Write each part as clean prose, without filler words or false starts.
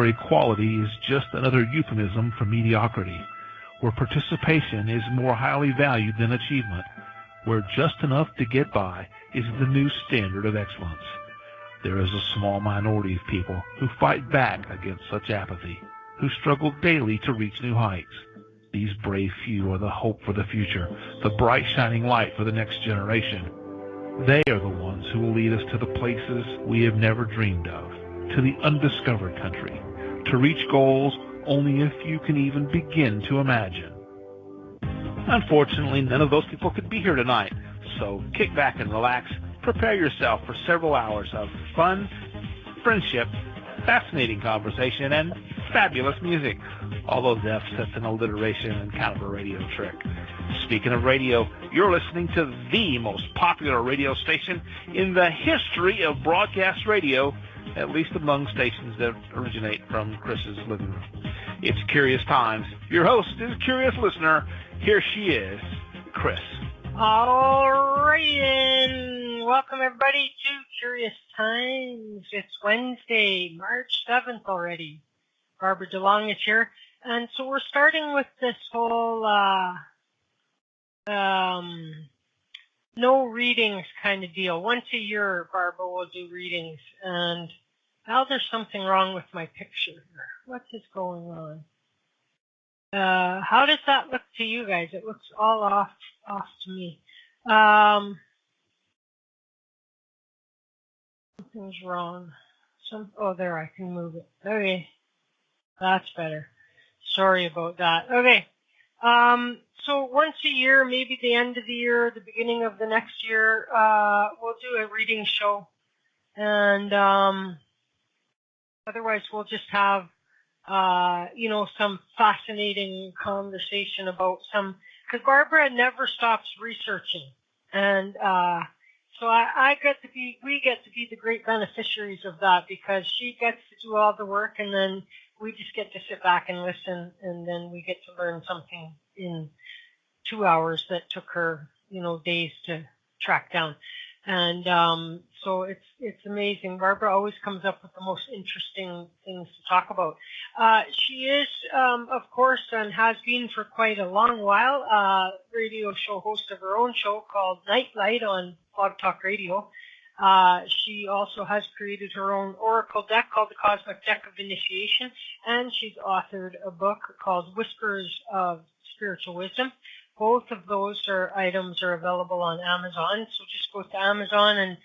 where equality is just another euphemism for mediocrity, where participation is more highly valued than achievement, where just enough to get by is the new standard of excellence. There is a small minority of people who fight back against such apathy, who struggle daily to reach new heights. These brave few are the hope for the future, the bright shining light for the next generation. They are the ones who will lead us to the places we have never dreamed of, to the undiscovered country, to reach goals only a few can even begin to imagine. Unfortunately, none of those people could be here tonight, so kick back and relax. Prepare yourself for several hours of fun, friendship, fascinating conversation, and fabulous music. All those F's, that's an alliteration and kind of a radio trick. Speaking of radio, you're listening to the most popular radio station in the history of broadcast radio, at least among stations that originate from Chris's living room. It's Curious Times. Your host is Curious Listener. Here she is, Chris. All right, and welcome everybody to Curious Times. It's Wednesday, March 7th already. Barbara DeLong is here, and so we're starting with this whole no readings kind of deal. Once a year, Barbara will do readings, and now there's something wrong with my picture here. What is going on? How does that look to you guys? It looks all off to me. Something's wrong. Oh, there, I can move it. Okay. That's better. Sorry about that. Okay. So once a year, maybe the end of the year, the beginning of the next year, we'll do a reading show. And otherwise we'll just have some fascinating conversation about because Barbara never stops researching. And so we get to be the great beneficiaries of that, because she gets to do all the work, and then we just get to sit back and listen, and then we get to learn something in 2 hours that took her, days to track down. And so it's amazing. Barbara always comes up with the most interesting things to talk about. She is, of course, and has been for quite a long while, radio show host of her own show called Nightlight on Blog Talk Radio. She also has created her own oracle deck called the Cosmic Deck of Initiation, and she's authored a book called Whispers of Spiritual Wisdom. Both of those items are available on Amazon, so just go to Amazon and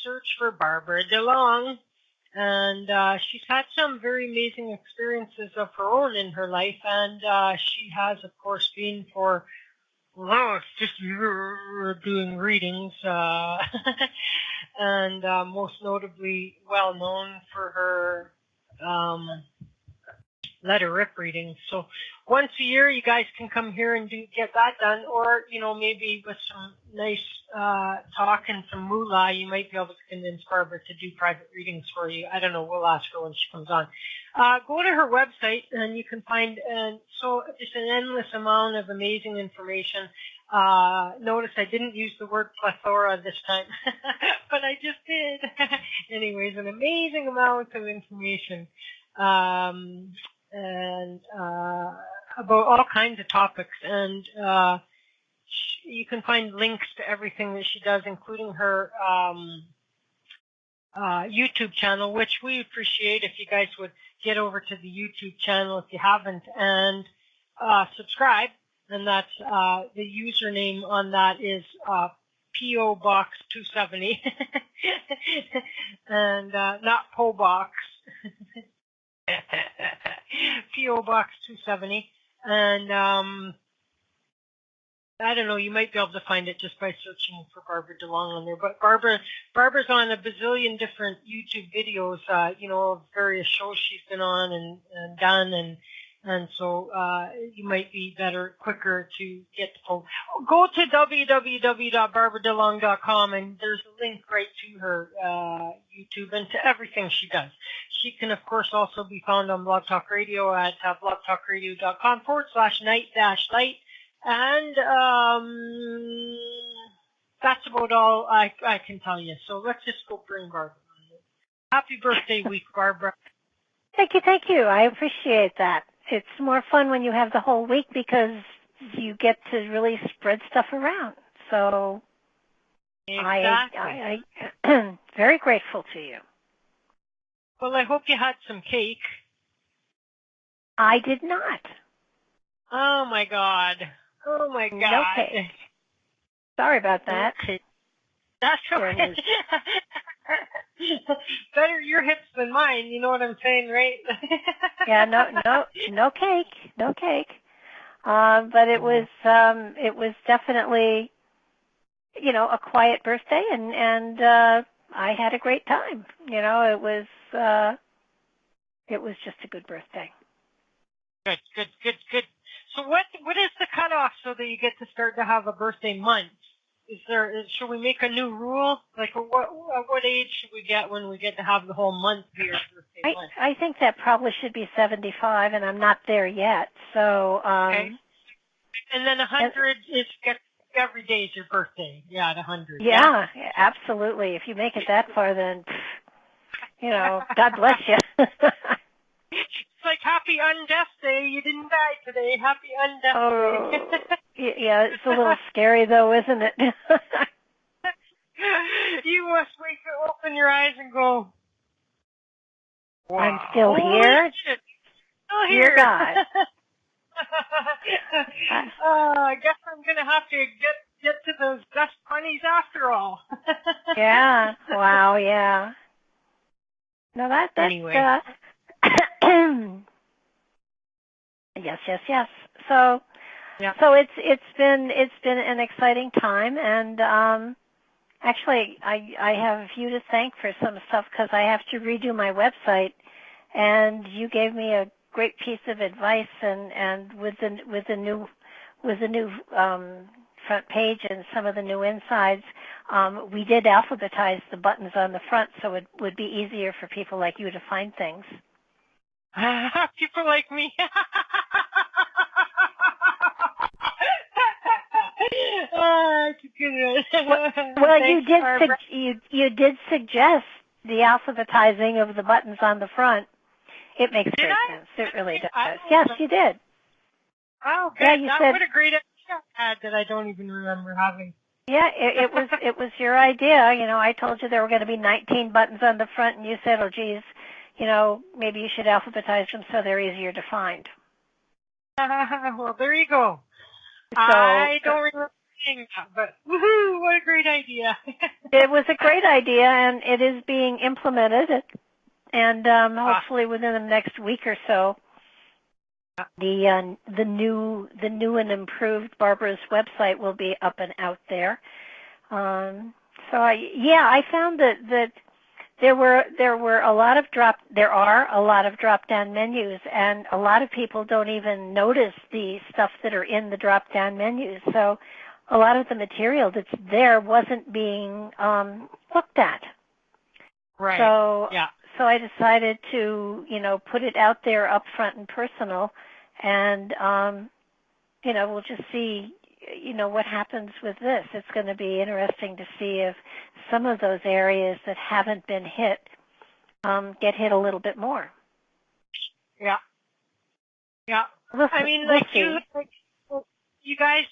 search for Barbara DeLong. And she's had some very amazing experiences of her own in her life, and she has, of course, been for just doing readings, and most notably well known for her letter rip readings. So once a year, you guys can come here and get that done, or maybe with some nice talk and some moolah, you might be able to convince Barbara to do private readings for you. I don't know. We'll ask her when she comes on. Go to her website, and you can find so it's an endless amount of amazing information. Notice I didn't use the word plethora this time, but I just did. Anyways, an amazing amount of information. And about all kinds of topics, and you can find links to everything that she does, including her YouTube channel, which we appreciate if you guys would get over to the YouTube channel if you haven't, and subscribe. And that's the username on that is PO Box 270, and not PO Box. P.O. Box 270, and I don't know, you might be able to find it just by searching for Barbara DeLong on there. But Barbara's on a bazillion different YouTube videos, of various shows she's been on and done, and so you might be quicker to get the phone. Go to www.barbaradelong.com, and there's a link right to her YouTube and to everything she does. She can, of course, also be found on Blog Talk Radio at blogtalkradio.com/night-light. And that's about all I can tell you. So let's just go bring Barbara on. Happy birthday week, Barbara. Thank you. I appreciate that. It's more fun when you have the whole week because you get to really spread stuff around. So Exactly. I very grateful to you. Well, I hope you had some cake. I did not. Oh my God. No cake. Sorry about that. Okay. That's okay. Better your hips than mine, you know what I'm saying, right? Yeah, no cake. But it was definitely, a quiet birthday, and I had a great time. It was just a good birthday. Good. So what is the cutoff so that you get to start to have a birthday month? Should we make a new rule? Like, what age should we get when we get to have the whole month be your birthday month? I think that probably should be 75, and I'm not there yet. So, okay. And then 100 is every day is your birthday. Yeah, at 100. Yeah, absolutely. If you make it that far, then, God bless you. It's like happy undeath day. You didn't die today. Happy undeath day. Yeah, it's a little scary though, isn't it? You must open your eyes and go, wow. I'm still here. Still here. Dear God. I guess I'm going to have to get to those dust bunnies after all. Yeah. Wow, yeah. No, that's anyway. Yes. So it's been an exciting time, and actually I have you to thank for some stuff because I have to redo my website, and you gave me a great piece of advice, and with the new front page and some of the new insides, we did alphabetize the buttons on the front, so it would be easier for people like you to find things. People like me. Well, you did suggest the alphabetizing of the buttons on the front. It makes great sense. It really does. Yes, you did. Oh, good. Yeah, you said, what a great idea I had that I don't even remember having. Yeah, it was your idea. I told you there were going to be 19 buttons on the front, and you said, "Oh, geez, maybe you should alphabetize them so they're easier to find." Well, there you go. So, I don't remember saying that, but woohoo! What a great idea. It was a great idea, and it is being implemented. And hopefully within the next week or so, the new and improved Barbara's website will be up and out there. I found that there are a lot of drop down menus, and a lot of people don't even notice the stuff that are in the drop down menus. So a lot of the material that's there wasn't being looked at. Right. So I decided to, put it out there up front and personal, and, we'll just see, what happens with this. It's going to be interesting to see if some of those areas that haven't been hit get hit a little bit more. Yeah. You guys,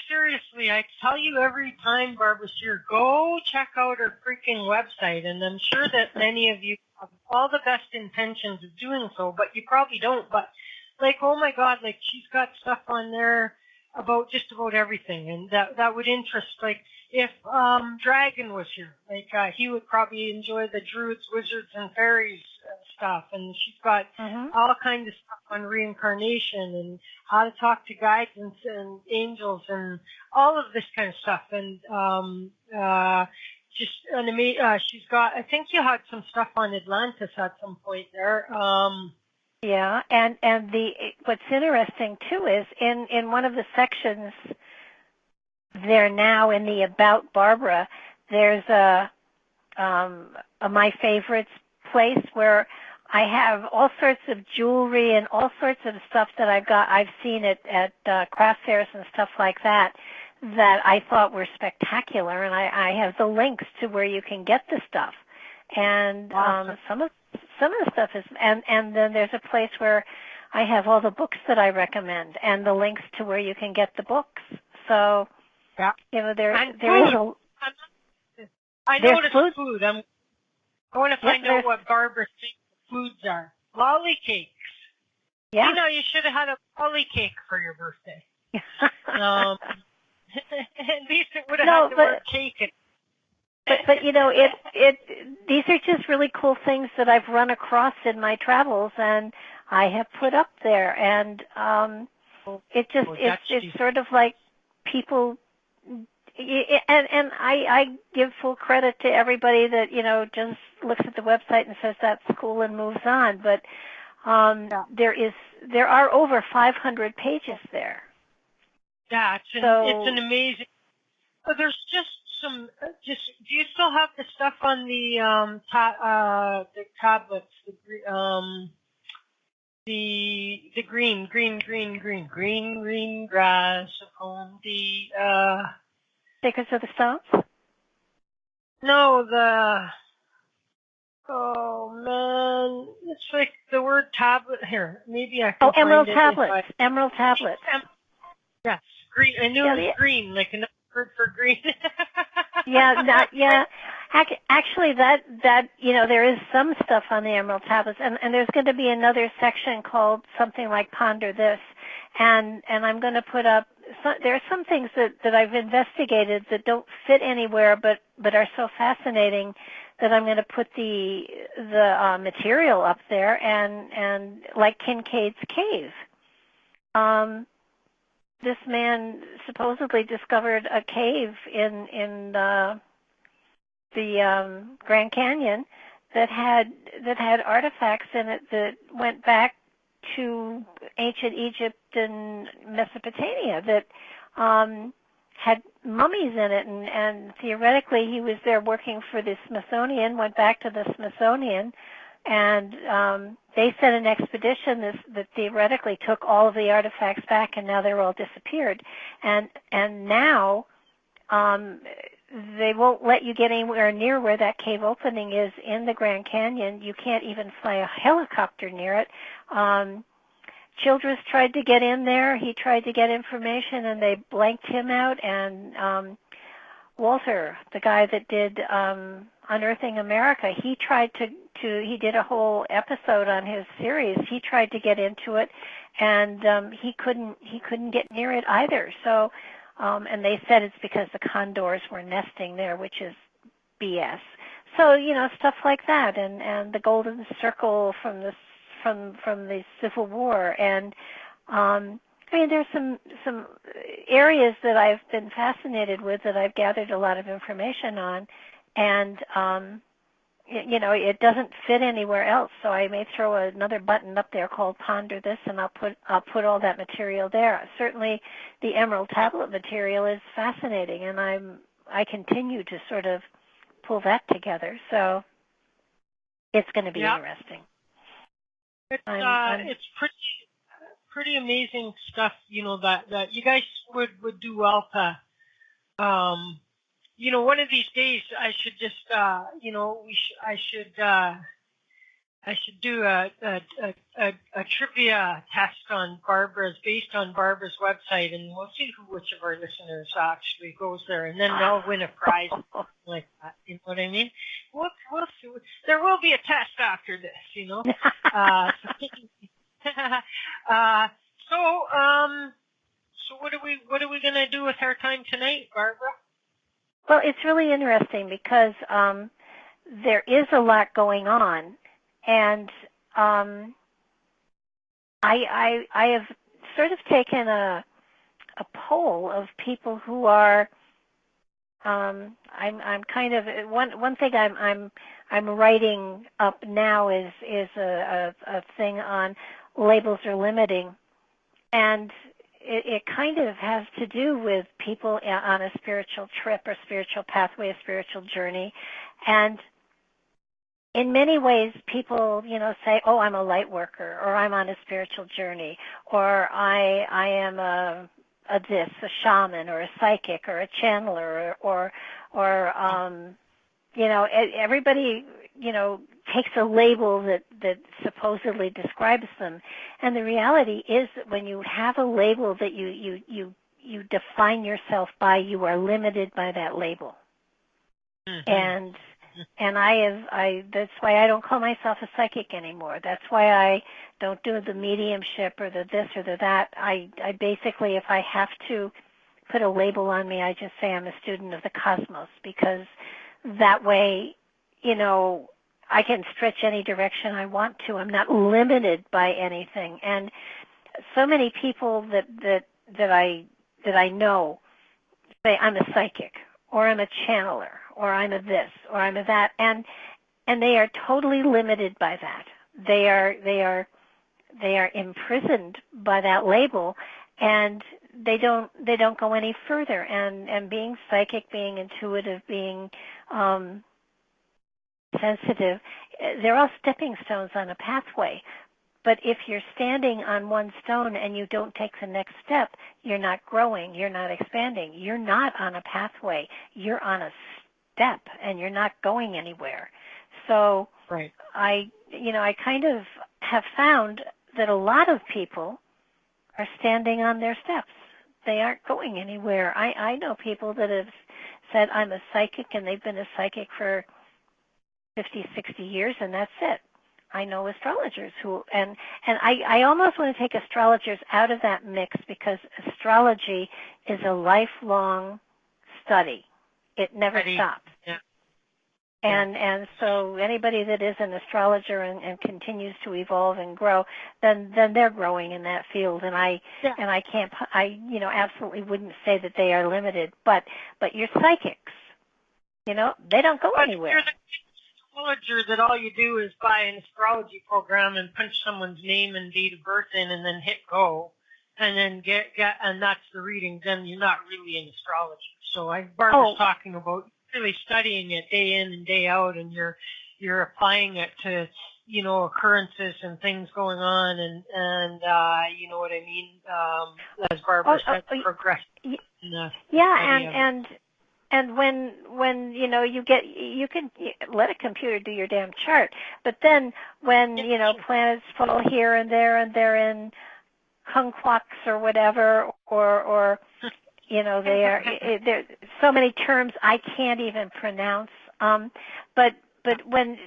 seriously, I tell you every time Barbara's here, go check out her freaking website, and I'm sure that many of you have all the best intentions of doing so, but you probably don't. But, oh my God, she's got stuff on there about just about everything, and that would interest, if Dragon was here, he would probably enjoy the Druids, Wizards, and Fairies stuff, and she's got all kinds of stuff on reincarnation and how to talk to guides and angels and all of this kind of stuff, and she's got, I think you had some stuff on Atlantis at some point there. Yeah, and what's interesting too is in one of the sections there now in the About Barbara, there's a My Favorites place where I have all sorts of jewelry and all sorts of stuff that I've seen at craft fairs and stuff like that I thought were spectacular, and I have the links to where you can get the stuff. And some some of the stuff is, and then there's a place where I have all the books that I recommend and the links to where you can get the books. So, Yeah. there And is food. I there's noticed food. food. I want to find out what Barbara's foods are. Lolly cakes. Yeah. You know, you should have had a lolly cake for your birthday. At least it would have had the word cake in it. But these are just really cool things that I've run across in my travels, and I have put up there, and it's sort of like people, and I give full credit to everybody that just looks at the website and says that's cool and moves on, but there are over 500 pages there. Yeah, it's an amazing. But there's just some. Do you still have the stuff on the tablets? The green grass upon the Sacred of the Stones? No, oh man, it's like the word tablet here. Maybe I can Emerald find tablets. Emerald tablets. Yes, green. I knew it was green, like another word for green. Actually, that there is some stuff on the Emerald tablets, and there's going to be another section called something like Ponder This, and I'm going to put up. There are some things that I've investigated that don't fit anywhere, but are so fascinating that I'm going to put the material up there, and like Kincaid's Cave. This man supposedly discovered a cave in the Grand Canyon that had artifacts in it that went back to ancient Egypt and Mesopotamia that had mummies in it, and theoretically he was there working for the Smithsonian, went back to the Smithsonian, and they sent an expedition that theoretically took all of the artifacts back, and now they're all disappeared. And now they won't let you get anywhere near where that cave opening is in the Grand Canyon. You can't even fly a helicopter near it. Childress tried to get in there. He tried to get information, and they blanked him out. And Walter, the guy that did Unearthing America, he tried to he did a whole episode on his series. He tried to get into it, and he couldn't get near it either. So, and they said it's because the condors were nesting there, which is BS. So stuff like that, and the Golden Circle from the Civil War, and there's some areas that I've been fascinated with that I've gathered a lot of information on, and it doesn't fit anywhere else. So I may throw another button up there called Ponder This, and I'll put all that material there. Certainly, the Emerald Tablet material is fascinating, and I continue to sort of pull that together. So it's going to be interesting. It's pretty amazing stuff, that you guys would do well to, one of these days I should just, I should do a trivia test on based on Barbara's website, and we'll see which of our listeners actually goes there, and then they'll win a prize like that. You know what I mean? We'll see. There will be a test after this, So what are we gonna do with our time tonight, Barbara? Well, it's really interesting because there is a lot going on, and I have sort of taken a poll of people who are I'm kind of one thing I'm writing up now is a thing on labels are limiting, and it kind of has to do with people on a spiritual trip or spiritual pathway, a spiritual journey. And in many ways, people, say, oh, I'm a light worker, or I'm on a spiritual journey, or I am a shaman, or a psychic, or a channeler, or everybody takes a label that supposedly describes them. And the reality is that when you have a label that you define yourself by, you are limited by that label. Mm-hmm. And that's why I don't call myself a psychic anymore. That's why I don't do the mediumship or the this or the that. I basically, if I have to put a label on me, I just say I'm a student of the cosmos, because that way, I can stretch any direction I want to. I'm not limited by anything. And so many people that I know say I'm a psychic, or I'm a channeler, or I'm a this, or I'm a that, and they are totally limited by that. They are imprisoned by that label, and they don't go any further. And being psychic, being intuitive, being sensitive, they're all stepping stones on a pathway. But if you're standing on one stone and you don't take the next step, you're not growing, you're not expanding, you're not on a pathway, you're on a step, and you're not going anywhere. So right. I kind of have found that a lot of people are standing on their steps. They aren't going anywhere. I know people that have said, I'm a psychic, and they've been a psychic for 50, 60 years, and that's it. I know astrologers who, and I almost want to take astrologers out of that mix, because astrology is a lifelong study. It never stops. Yeah. And so anybody that is an astrologer and continues to evolve and grow, then they're growing in that field. And I absolutely wouldn't say that they are limited, but you're psychics. They don't go anywhere. Astrologer that all you do is buy an astrology program and punch someone's name and date of birth in, and then hit go, and then get and that's the reading. Then you're not really an astrologer. So Barbara's talking about really studying it day in and day out, and you're applying it to occurrences and things going on, and you know what I mean. As Barbara said, progress. And when you can let a computer do your damn chart, but then when planets fall here and there, and they're in kumquats or whatever, or there's so many terms I can't even pronounce. But when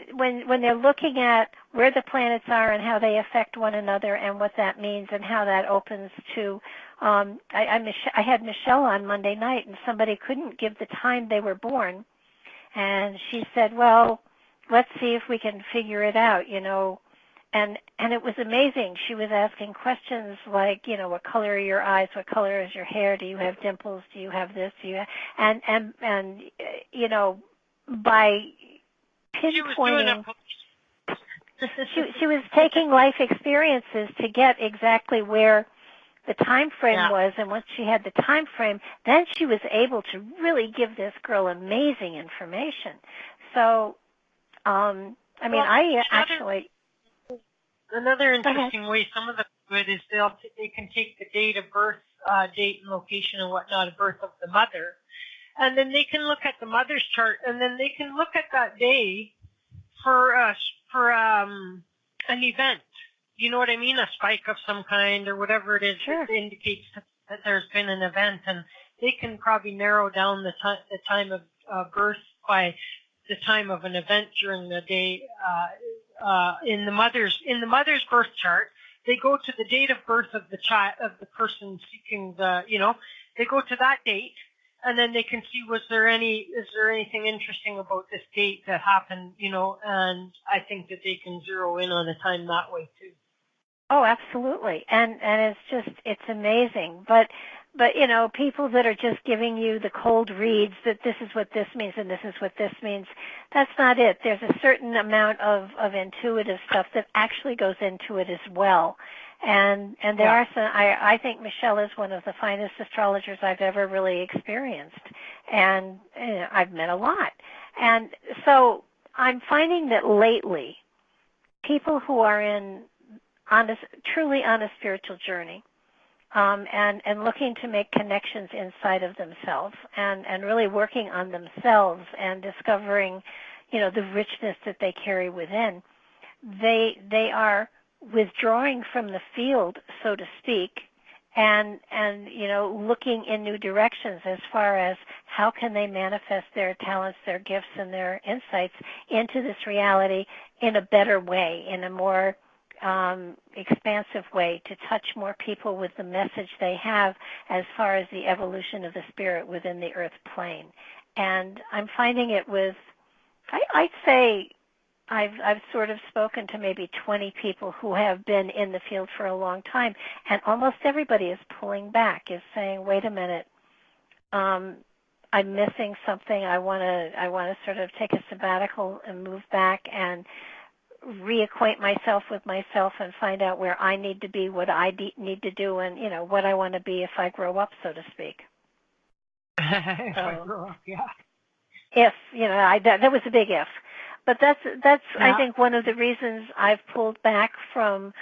they're looking at where the planets are and how they affect one another and what that means and how that opens to, I had Michelle on Monday night, and somebody couldn't give the time they were born, and she said, well, let's see if we can figure it out, and it was amazing. She was asking questions like, what color are your eyes? What color is your hair? Do you have dimples? Do you have this? Do you have, and by pinpointing, she was taking life experiences to get exactly where the time frame was, and once she had the time frame, then she was able to really give this girl amazing information. So, Another interesting way some of them do it is they can take the date of birth, date and location and whatnot of birth of the mother, and then they can look at the mother's chart, and then they can look at that day for an event. You know what I mean? A spike of some kind or whatever it is that indicates that there's been an event, and they can probably narrow down the time of birth by the time of an event during the day. In the mother's birth chart, they go to the date of birth of the child, of the person seeking they go to that date, and then they can see is there anything interesting about this date that happened, and I think that they can zero in on a time that way too. Oh, absolutely. And it's amazing. But people that are just giving you the cold reads that this is what this means and this is what this means, that's not it. There's a certain amount of intuitive stuff that actually goes into it as well. And there are some, I think Michelle is one of the finest astrologers I've ever really experienced. And I've met a lot. And so I'm finding that lately, people who are truly on a spiritual journey, and looking to make connections inside of themselves, and really working on themselves and discovering, the richness that they carry within. They are withdrawing from the field, so to speak, and looking in new directions as far as how can they manifest their talents, their gifts, and their insights into this reality in a better way, in a more expansive way, to touch more people with the message they have as far as the evolution of the spirit within the earth plane. And I'm finding it with, I'd say, I've sort of spoken to maybe 20 people who have been in the field for a long time, and almost everybody is pulling back, is saying, wait a minute, I'm missing something. I want to sort of take a sabbatical and move back and reacquaint myself with myself and find out where I need to be, what I need to do, and what I want to be if I grow up, so to speak. If I grow up, yeah. If that was a big if, but that's yeah. I think one of the reasons I've pulled back from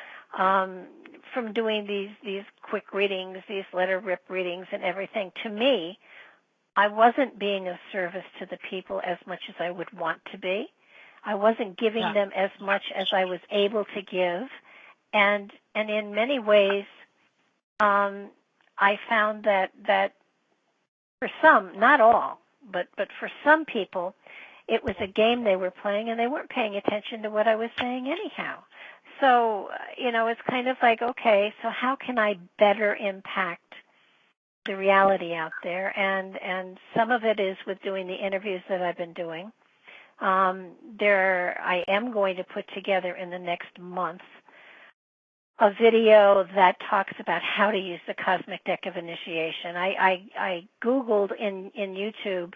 doing these quick readings, these letter rip readings, and everything. To me, I wasn't being of service to the people as much as I would want to be. I wasn't giving them as much as I was able to give, and in many ways, I found that for some, not all, but for some people, it was a game they were playing, and they weren't paying attention to what I was saying anyhow. So it's kind of like, okay, so how can I better impact the reality out there? And some of it is with doing the interviews that I've been doing. I am going to put together in the next month a video that talks about how to use the Cosmic Deck of Initiation. I Googled in YouTube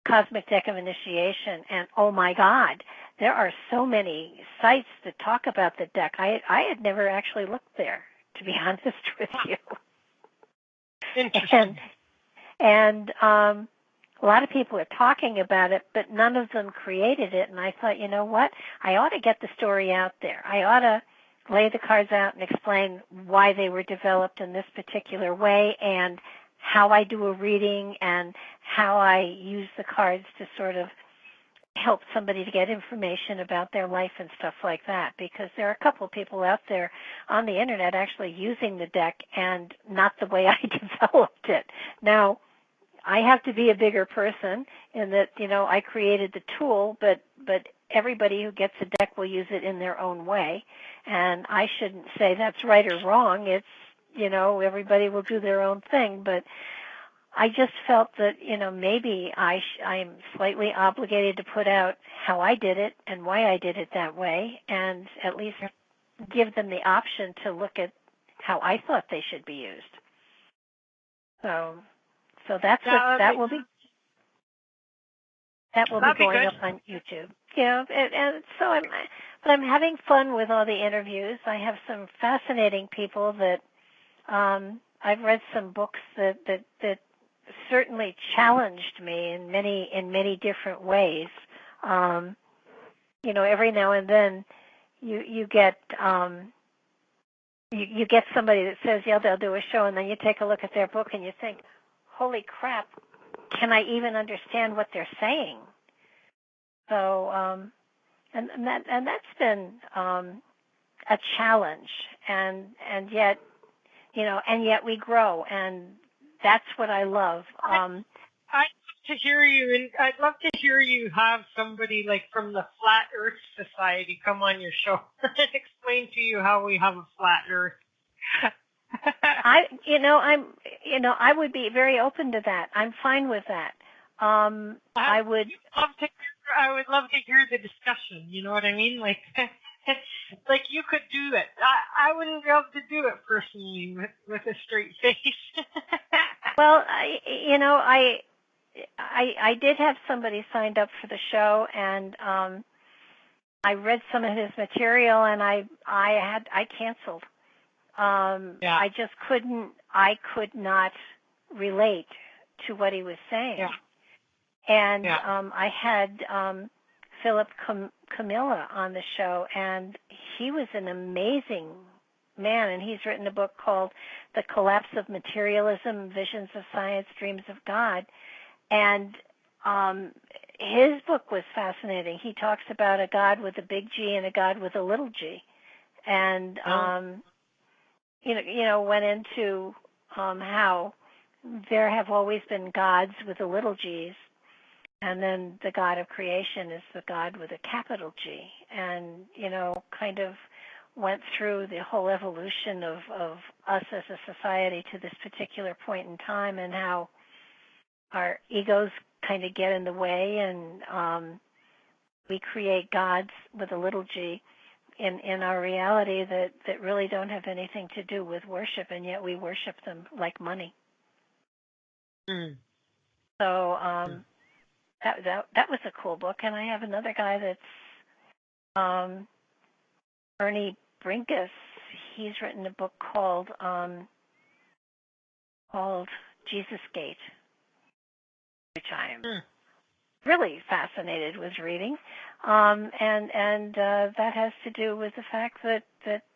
Cosmic Deck of Initiation, and oh my God, there are so many sites that talk about the deck. I had never actually looked there, to be honest with you. Interesting. And a lot of people are talking about it, but none of them created it. And I thought, you know what? I ought to get the story out there. I ought to lay the cards out and explain why they were developed in this particular way and how I do a reading and how I use the cards to sort of help somebody to get information about their life and stuff like that, because there are a couple of people out there on the internet actually using the deck and not the way I developed it. Now, I have to be a bigger person in that, I created the tool, but everybody who gets a deck will use it in their own way. And I shouldn't say that's right or wrong. It's, everybody will do their own thing. But I just felt that, maybe I'm slightly obligated to put out how I did it and why I did it that way, and at least give them the option to look at how I thought they should be used. So that's what that will be. That will be going up on YouTube. And so I'm having fun with all the interviews. I have some fascinating people that I've read some books that certainly challenged me in many different ways. Every now and then you get you get somebody that says, yeah, they'll do a show, and then you take a look at their book and you think, holy crap, can I even understand what they're saying? So, and that's been a challenge, and yet, we grow, and that's what I love. I'd love to hear you, and I'd love to hear you have somebody like from the Flat Earth Society come on your show and explain to you how we have a flat Earth. I would be very open to that. I'm fine with that. I would love to hear the discussion. You know what I mean? Like you could do it. I wouldn't be able to do it personally with a straight face. Well, I did have somebody signed up for the show, and I read some of his material, and I canceled. I just couldn't. I could not relate to what he was saying. Yeah. And I had Philip Camilla on the show, and he was an amazing man, and he's written a book called The Collapse of Materialism, Visions of Science, Dreams of God. And his book was fascinating. He talks about a God with a big G and a God with a little g, and went into how there have always been gods with the little g's, and then the God of creation is the God with a capital G, and kind of went through the whole evolution of us as a society to this particular point in time, and how our egos kind of get in the way, and we create gods with a little g in our reality that really don't have anything to do with worship, and yet we worship them like money. Mm. So that was a cool book. And I have another guy that's Ernie Brinkus. He's written a book called Jesus Gate, which I am really fascinated with reading, and that has to do with the fact that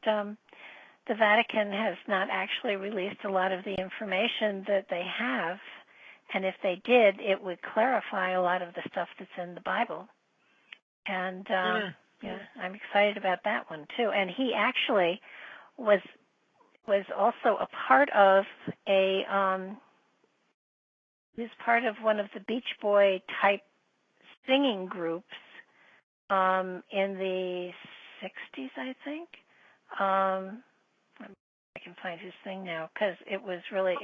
the Vatican has not actually released a lot of the information that they have, and if they did, it would clarify a lot of the stuff that's in the Bible. And I'm excited about that one too. And he actually was also a part of he was part of one of the Beach Boy type singing groups in the 60s, I think. I can find his thing now because it was really.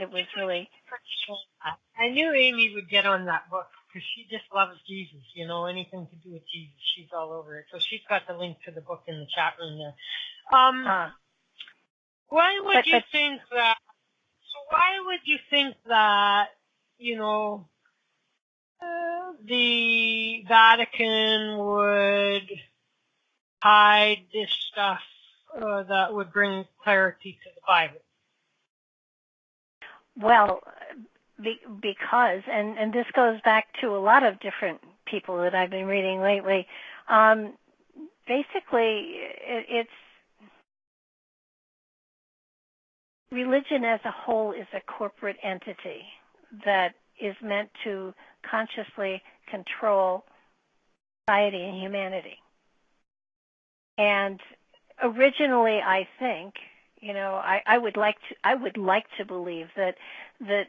I knew Amy would get on that book because she just loves Jesus. Anything to do with Jesus, she's all over it. So she's got the link to the book in the chat room there. Why would you think that? So why would you think that? The Vatican would hide this stuff that would bring clarity to the Bible? Well, because, and this goes back to a lot of different people that I've been reading lately, basically it's religion as a whole is a corporate entity that is meant to consciously control society and humanity. And originally, I think, I would like to believe that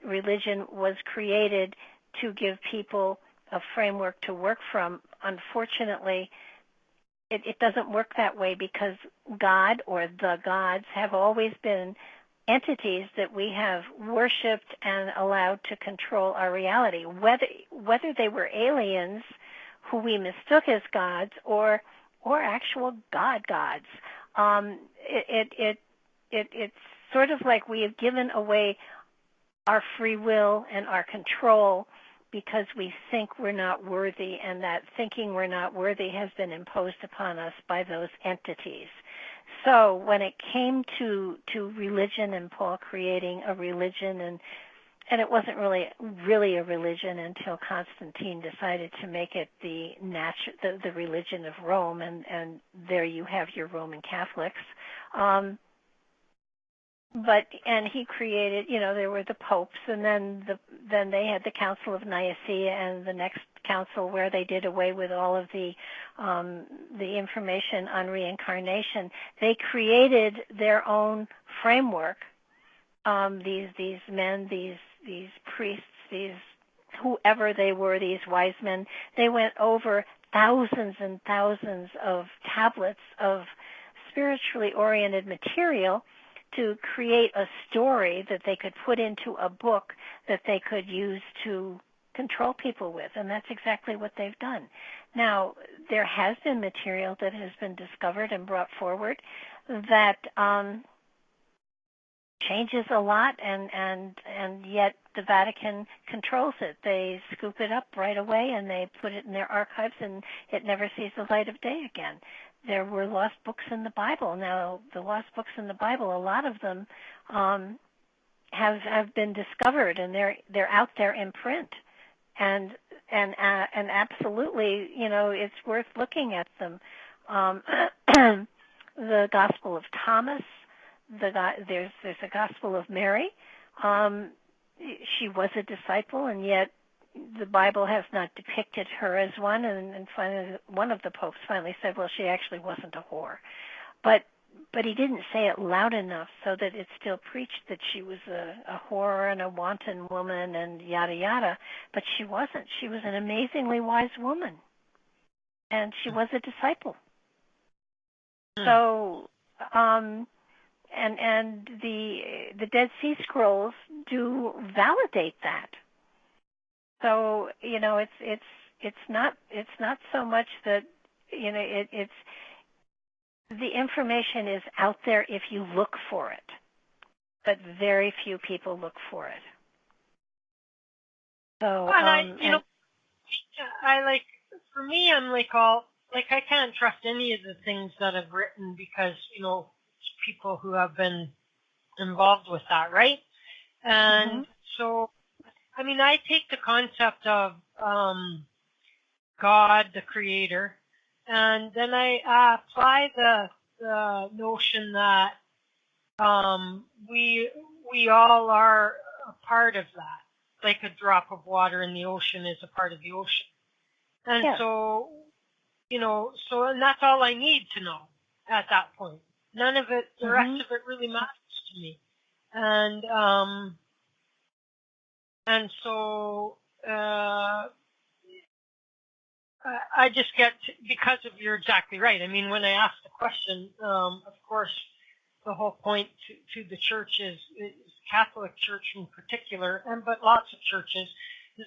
religion was created to give people a framework to work from. Unfortunately, it doesn't work that way because God or the gods have always been entities that we have worshipped and allowed to control our reality, whether they were aliens who we mistook as gods or actual gods. It's sort of like we have given away our free will and our control because we think we're not worthy, and that thinking we're not worthy has been imposed upon us by those entities. So when it came to religion and Paul creating a religion, and it wasn't really a religion until Constantine decided to make it the religion of Rome, and there you have your Roman Catholics. And he created, there were the popes, and then they had the Council of Nicaea, and the next council where they did away with all of the information on reincarnation. They created their own framework. These men, these priests, these whoever they were, these wise men, they went over thousands and thousands of tablets of spiritually oriented material to create a story that they could put into a book that they could use to control people with, and that's exactly what they've done. Now, there has been material that has been discovered and brought forward that changes a lot, and yet the Vatican controls it. They scoop it up right away and they put it in their archives, and it never sees the light of day again. There were lost books in the Bible. Now, the lost books in the Bible, a lot of them have been discovered, and they're out there in print, and absolutely, it's worth looking at them. The Gospel of Thomas, there's a Gospel of Mary. She was a disciple, and yet the Bible has not depicted her as one, and finally, one of the popes finally said, well, she actually wasn't a whore. But he didn't say it loud enough so that it still preached that she was a whore and a wanton woman and yada yada. But she wasn't. She was an amazingly wise woman, and she was a disciple. So, and the Dead Sea Scrolls do validate that. So it's not so much that it's the information is out there if you look for it, but very few people look for it. So, for me, I'm I can't trust any of the things that I've written because, people who have been involved with that, right? And so, I take the concept of God, the creator, and then I apply the notion that we all are a part of that, like a drop of water in the ocean is a part of the ocean. And so, and that's all I need to know at that point. None of it, the rest of it really matters to me. And so, I just because of, you're exactly right. When I ask the question, of course, the whole point to the church is Catholic Church in particular, but lots of churches, is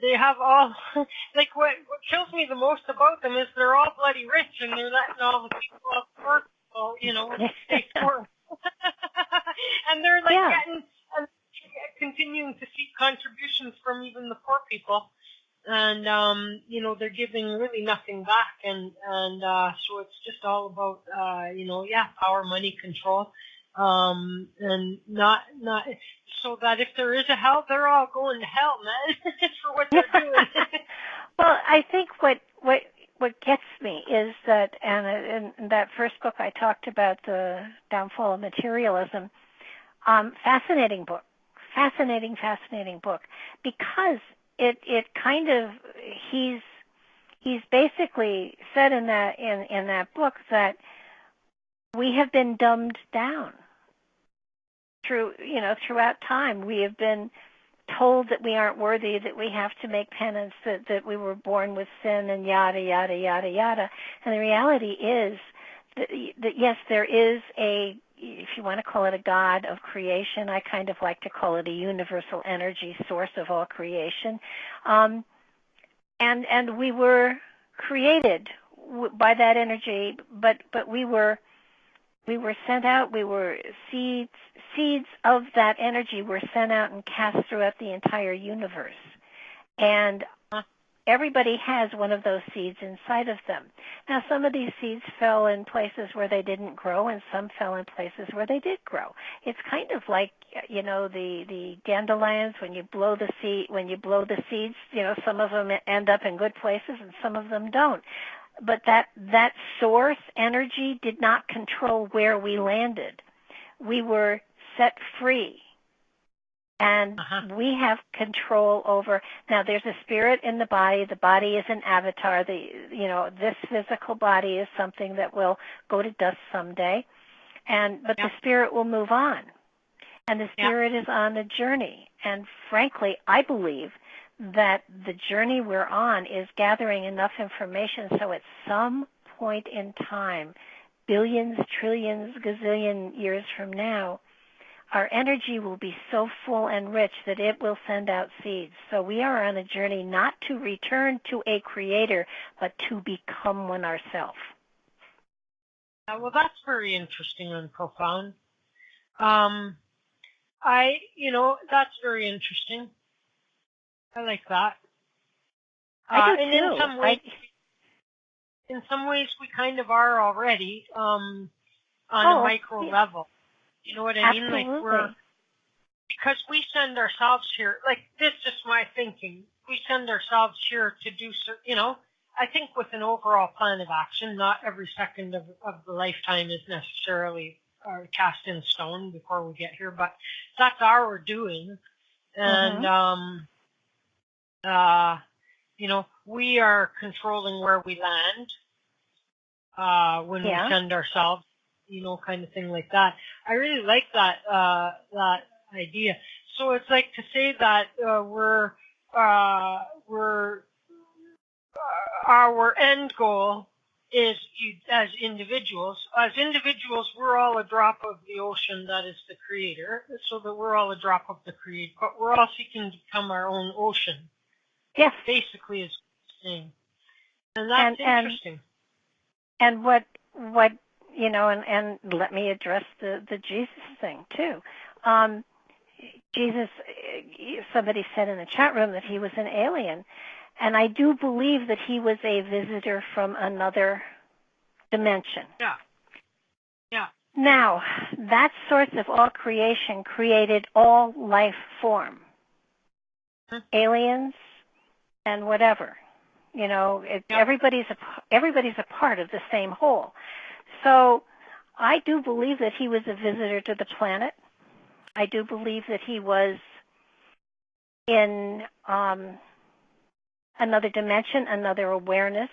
they have all, what kills me the most about them is they're all bloody rich and they're letting all the people off work, so, stay poor. And they're getting, and continuing to seek contributions from even the poor people. And, they're giving really nothing back. And so it's just all about, power, money, control. And not, so that if there is a hell, they're all going to hell, man, for what they're doing. Well, I think what gets me is that, and in that first book I talked about the downfall of materialism, fascinating book, because it kind of, he's basically said in that book that we have been dumbed down throughout time. We have been told that we aren't worthy, that we have to make penance, that we were born with sin, and yada yada yada yada. And the reality is that yes, there is a, if you want to call it a God of creation, I kind of like to call it a universal energy source of all creation. And we were created by that energy, but we were sent out. We were seeds of that energy were sent out and cast throughout the entire universe. And everybody has one of those seeds inside of them. Now, some of these seeds fell in places where they didn't grow, and some fell in places where they did grow. It's kind of like, the dandelions, when you blow the seeds, some of them end up in good places and some of them don't. But that source energy did not control where we landed. We were set free. And we have control over. Now, there's a spirit in the body. The body is an avatar. This physical body is something that will go to dust someday, but the spirit will move on, and the spirit is on a journey. And frankly, I believe that the journey we're on is gathering enough information so at some point in time, billions, trillions, gazillion years from now, our energy will be so full and rich that it will send out seeds. So we are on a journey not to return to a creator, but to become one ourselves. Well, that's very interesting and profound. That's very interesting. I like that. I do and too. In some ways, we kind of are already on a micro level. You know what I mean? Absolutely. Because we send ourselves here, this is just my thinking. We send ourselves here to do, I think with an overall plan of action. Not every second of the lifetime is necessarily cast in stone before we get here, but that's our doing. And, we are controlling where we land when we send ourselves, kind of thing like that. I really like that idea. So it's like to say that we're our end goal is as individuals. As individuals, we're all a drop of the ocean that is the Creator, so that we're all a drop of the Creator, but we're all seeking to become our own ocean. Yes. Basically is saying. And that's interesting. And what and let me address the Jesus thing too. Jesus, somebody said in the chat room that he was an alien. And I do believe that he was a visitor from another dimension. Yeah. Yeah. Now, that source of all creation created all life form. Aliens and whatever. Everybody's a part of the same whole. So I do believe that he was a visitor to the planet. I do believe that he was in another dimension, another awareness,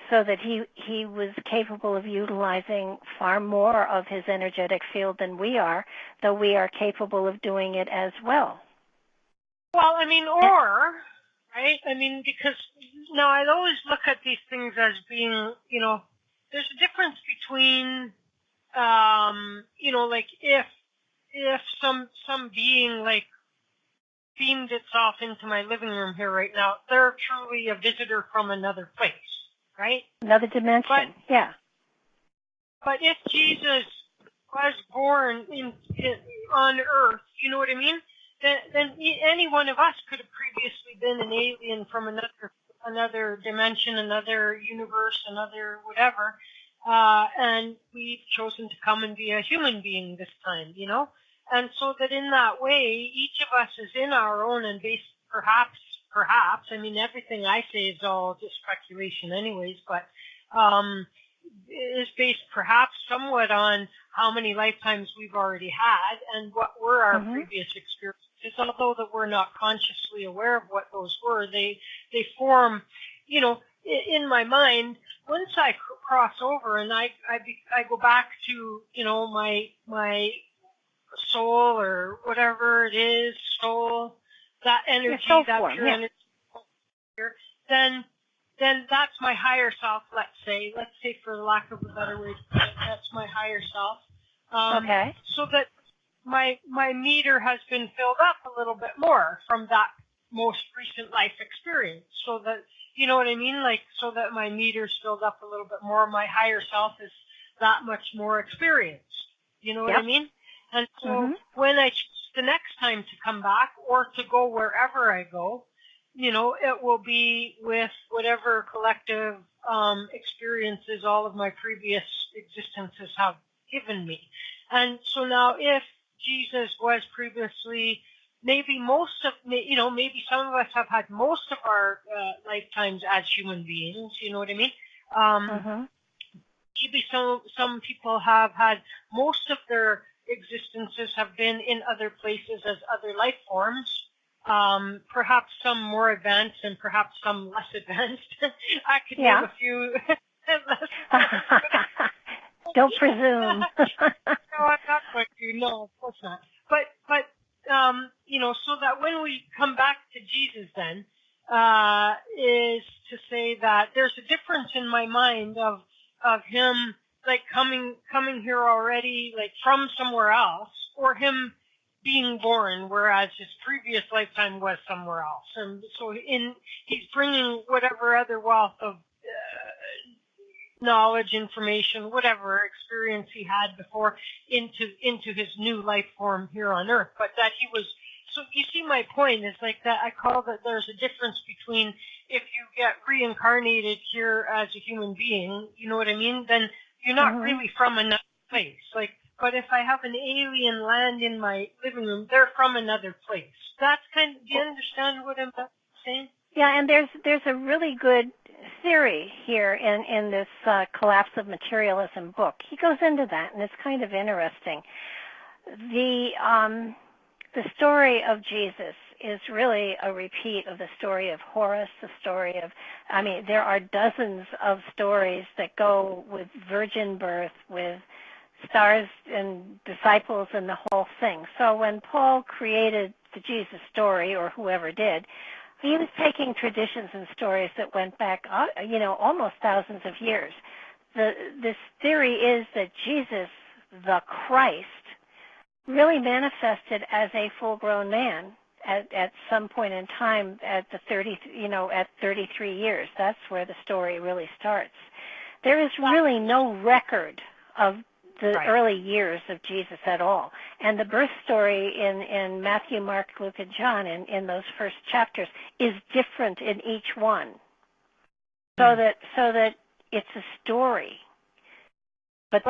so that he was capable of utilizing far more of his energetic field than we are, though we are capable of doing it as well. Well, right? Because now I always look at these things as being, there's a difference between, like if some being like beamed itself into my living room here right now, they're truly a visitor from another place, right? Another dimension, yeah. But if Jesus was born on Earth, you know what I mean? Then any one of us could have previously been an alien from another dimension, another universe, another whatever, and we've chosen to come and be a human being this time, And so that in that way, each of us is in our own and based perhaps, everything I say is all just speculation anyways, but is based perhaps somewhat on how many lifetimes we've already had and what were our previous experiences. Although that we're not consciously aware of what those were, they form, in my mind. Once I cross over and I go back to, my soul or whatever it is, soul, that energy, that pure energy, then that's my higher self, let's say for lack of a better way to put it, that's my higher self. So that my meter has been filled up a little bit more from that most recent life experience. So that, you know what I mean? Like, so that my meter's filled up a little bit more. My higher self is that much more experienced. You know what I mean? And so when I choose the next time to come back or to go wherever I go, it will be with whatever collective experiences all of my previous existences have given me. And so now if Jesus was previously, maybe some of us have had most of our lifetimes as human beings, you know what I mean? Maybe some people have had most of their existences have been in other places as other life forms. Perhaps some more advanced and perhaps some less advanced. I could name a few less. Don't presume. No, I'm not going to. No, of course not. But so that when we come back to Jesus then, is to say that there's a difference in my mind of him like coming here already, like from somewhere else, or him being born, whereas his previous lifetime was somewhere else. And so he's bringing whatever other wealth of knowledge, information, whatever experience he had before into his new life form here on Earth. But that he was, so you see my point is like that I call that there's a difference between if you get reincarnated here as a human being, you know what I mean, then you're not really from another place. Like, but if I have an alien land in my living room, they're from another place. That's kind of, do you understand what I'm saying? Yeah, and there's a really good theory here in this Collapse of Materialism book. He goes into that, and it's kind of interesting. The story of Jesus is really a repeat of the story of Horus, the story of, there are dozens of stories that go with virgin birth, with stars and disciples and the whole thing. So when Paul created the Jesus story, or whoever did, he was taking traditions and stories that went back, almost thousands of years. This theory is that Jesus, the Christ, really manifested as a full-grown man at some point in time at 33 years. That's where the story really starts. There is really no record of the early years of Jesus at all. And the birth story in Matthew, Mark, Luke, and John in those first chapters is different in each one. So that it's a story. But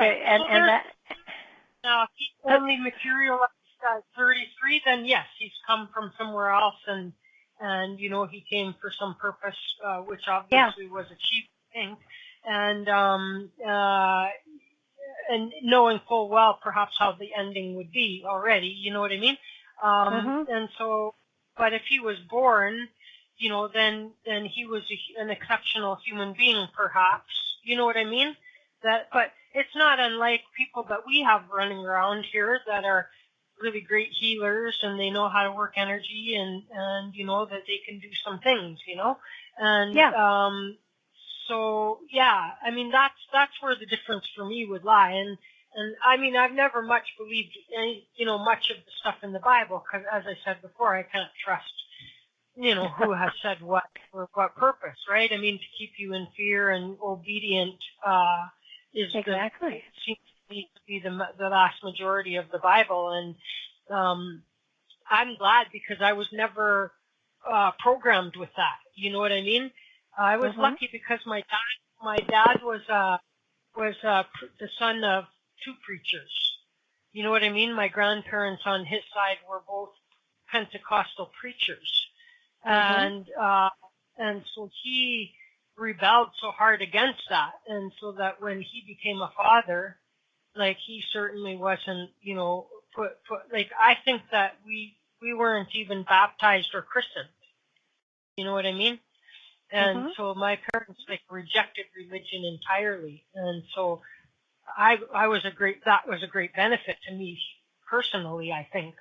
now, if he only materialized at 33, then yes, he's come from somewhere else, and he came for some purpose, which obviously was a chief thing, and knowing full well perhaps how the ending would be already, you know what I mean? And so, but if he was born, then he was an exceptional human being, perhaps, you know what I mean? But it's not unlike people that we have running around here that are really great healers, and they know how to work energy, and that they can do some things, and so that's where the difference for me would lie, and I've never much believed much of the stuff in the Bible, because as I said before, I can't trust who has said what for what purpose, right? To keep you in fear and obedient is exactly seems to me to be the vast majority of the Bible, and I'm glad, because I was never programmed with that. You know what I mean? I was lucky because my dad was the son of two preachers. You know what I mean? My grandparents on his side were both Pentecostal preachers, and so he rebelled so hard against that, and so that when he became a father, he certainly wasn't, I think that we weren't even baptized or christened. You know what I mean? And so my parents rejected religion entirely, and so that was a great benefit to me personally, I think,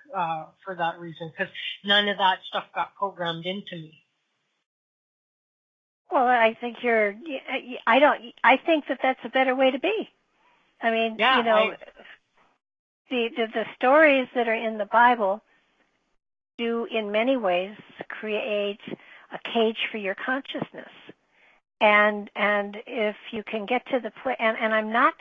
for that reason, because none of that stuff got programmed into me. Well, I think I think that that's a better way to be. The stories that are in the Bible do in many ways create a cage for your consciousness. And if you can get to the place, and I'm not,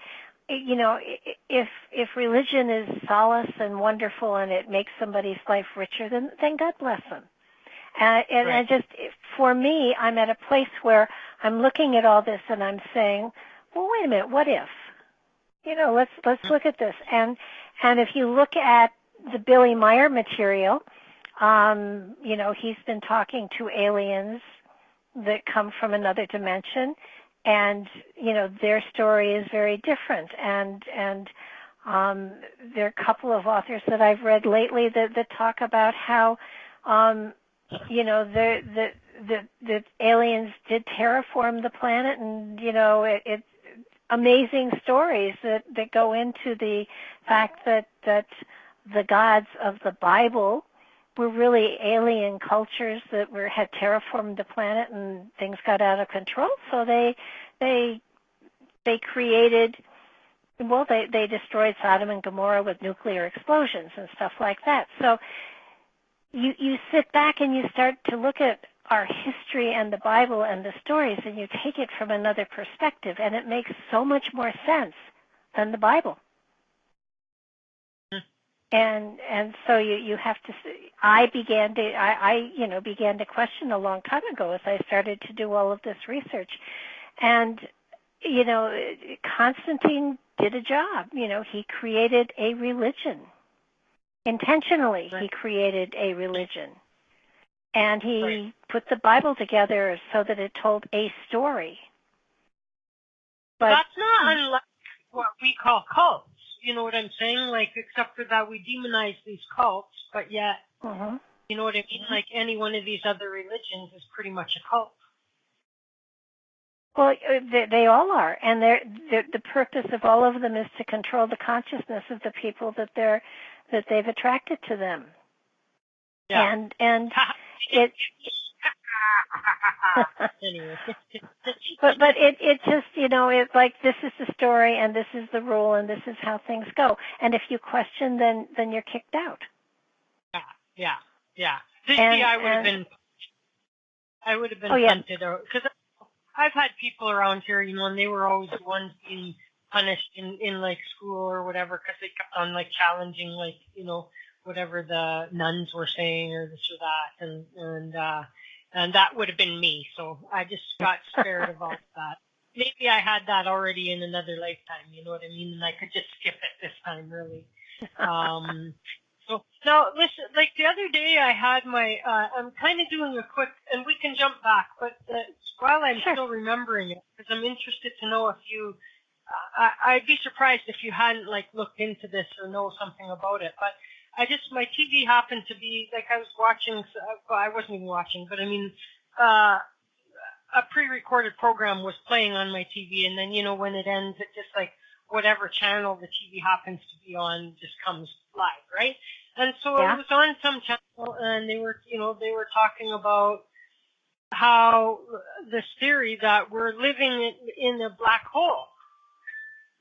if religion is solace and wonderful and it makes somebody's life richer, then God bless them. And just, for me, I'm at a place where I'm looking at all this and I'm saying, well, wait a minute, what if? Let's look at this. And if you look at the Billy Meyer material, he's been talking to aliens that come from another dimension, and their story is very different. And there are a couple of authors that I've read lately that talk about how the aliens did terraform the planet, and it's amazing stories that go into the fact that the gods of the Bible were really alien cultures that had terraformed the planet, and things got out of control. So they created, they destroyed Sodom and Gomorrah with nuclear explosions and stuff like that. So you sit back and you start to look at our history and the Bible and the stories, and you take it from another perspective, and it makes so much more sense than the Bible. And so you have to. I began to question a long time ago as I started to do all of this research, and Constantine did a job. He created a religion intentionally. Right. He created a religion, and he put the Bible together so that it told a story. But that's not unlike what we call cults. You know what I'm saying? Except for that we demonize these cults, but yet You know what I mean? Like any one of these other religions is pretty much a cult. Well, they all are, and the purpose of all of them is to control the consciousness of the people that they've attracted to them. Yeah. And it. Anyway. but it just, it's like, this is the story and this is the rule and this is how things go. And if you question, then you're kicked out. Yeah. See, I would have been hunted, because I've had people around here, and they were always the ones being punished in like school or whatever, because they kept on like challenging, like, whatever the nuns were saying or this or that, and that would have been me. So I just got scared of all that. Maybe I had that already in another lifetime, you know what I mean? And I could just skip it this time, really. So now, listen, like the other day I had my, I'm kind of doing a quick, and we can jump back, but while I'm still remembering it, because I'm interested to know if you, I'd be surprised if you hadn't like looked into this or know something about it, but my TV happened to be, like I was watching, well, I wasn't even watching, but I mean, a pre-recorded program was playing on my TV, and then, when it ends, it just like, whatever channel the TV happens to be on just comes live, right? And so it was on some channel, and they were talking about how this theory that we're living in a black hole,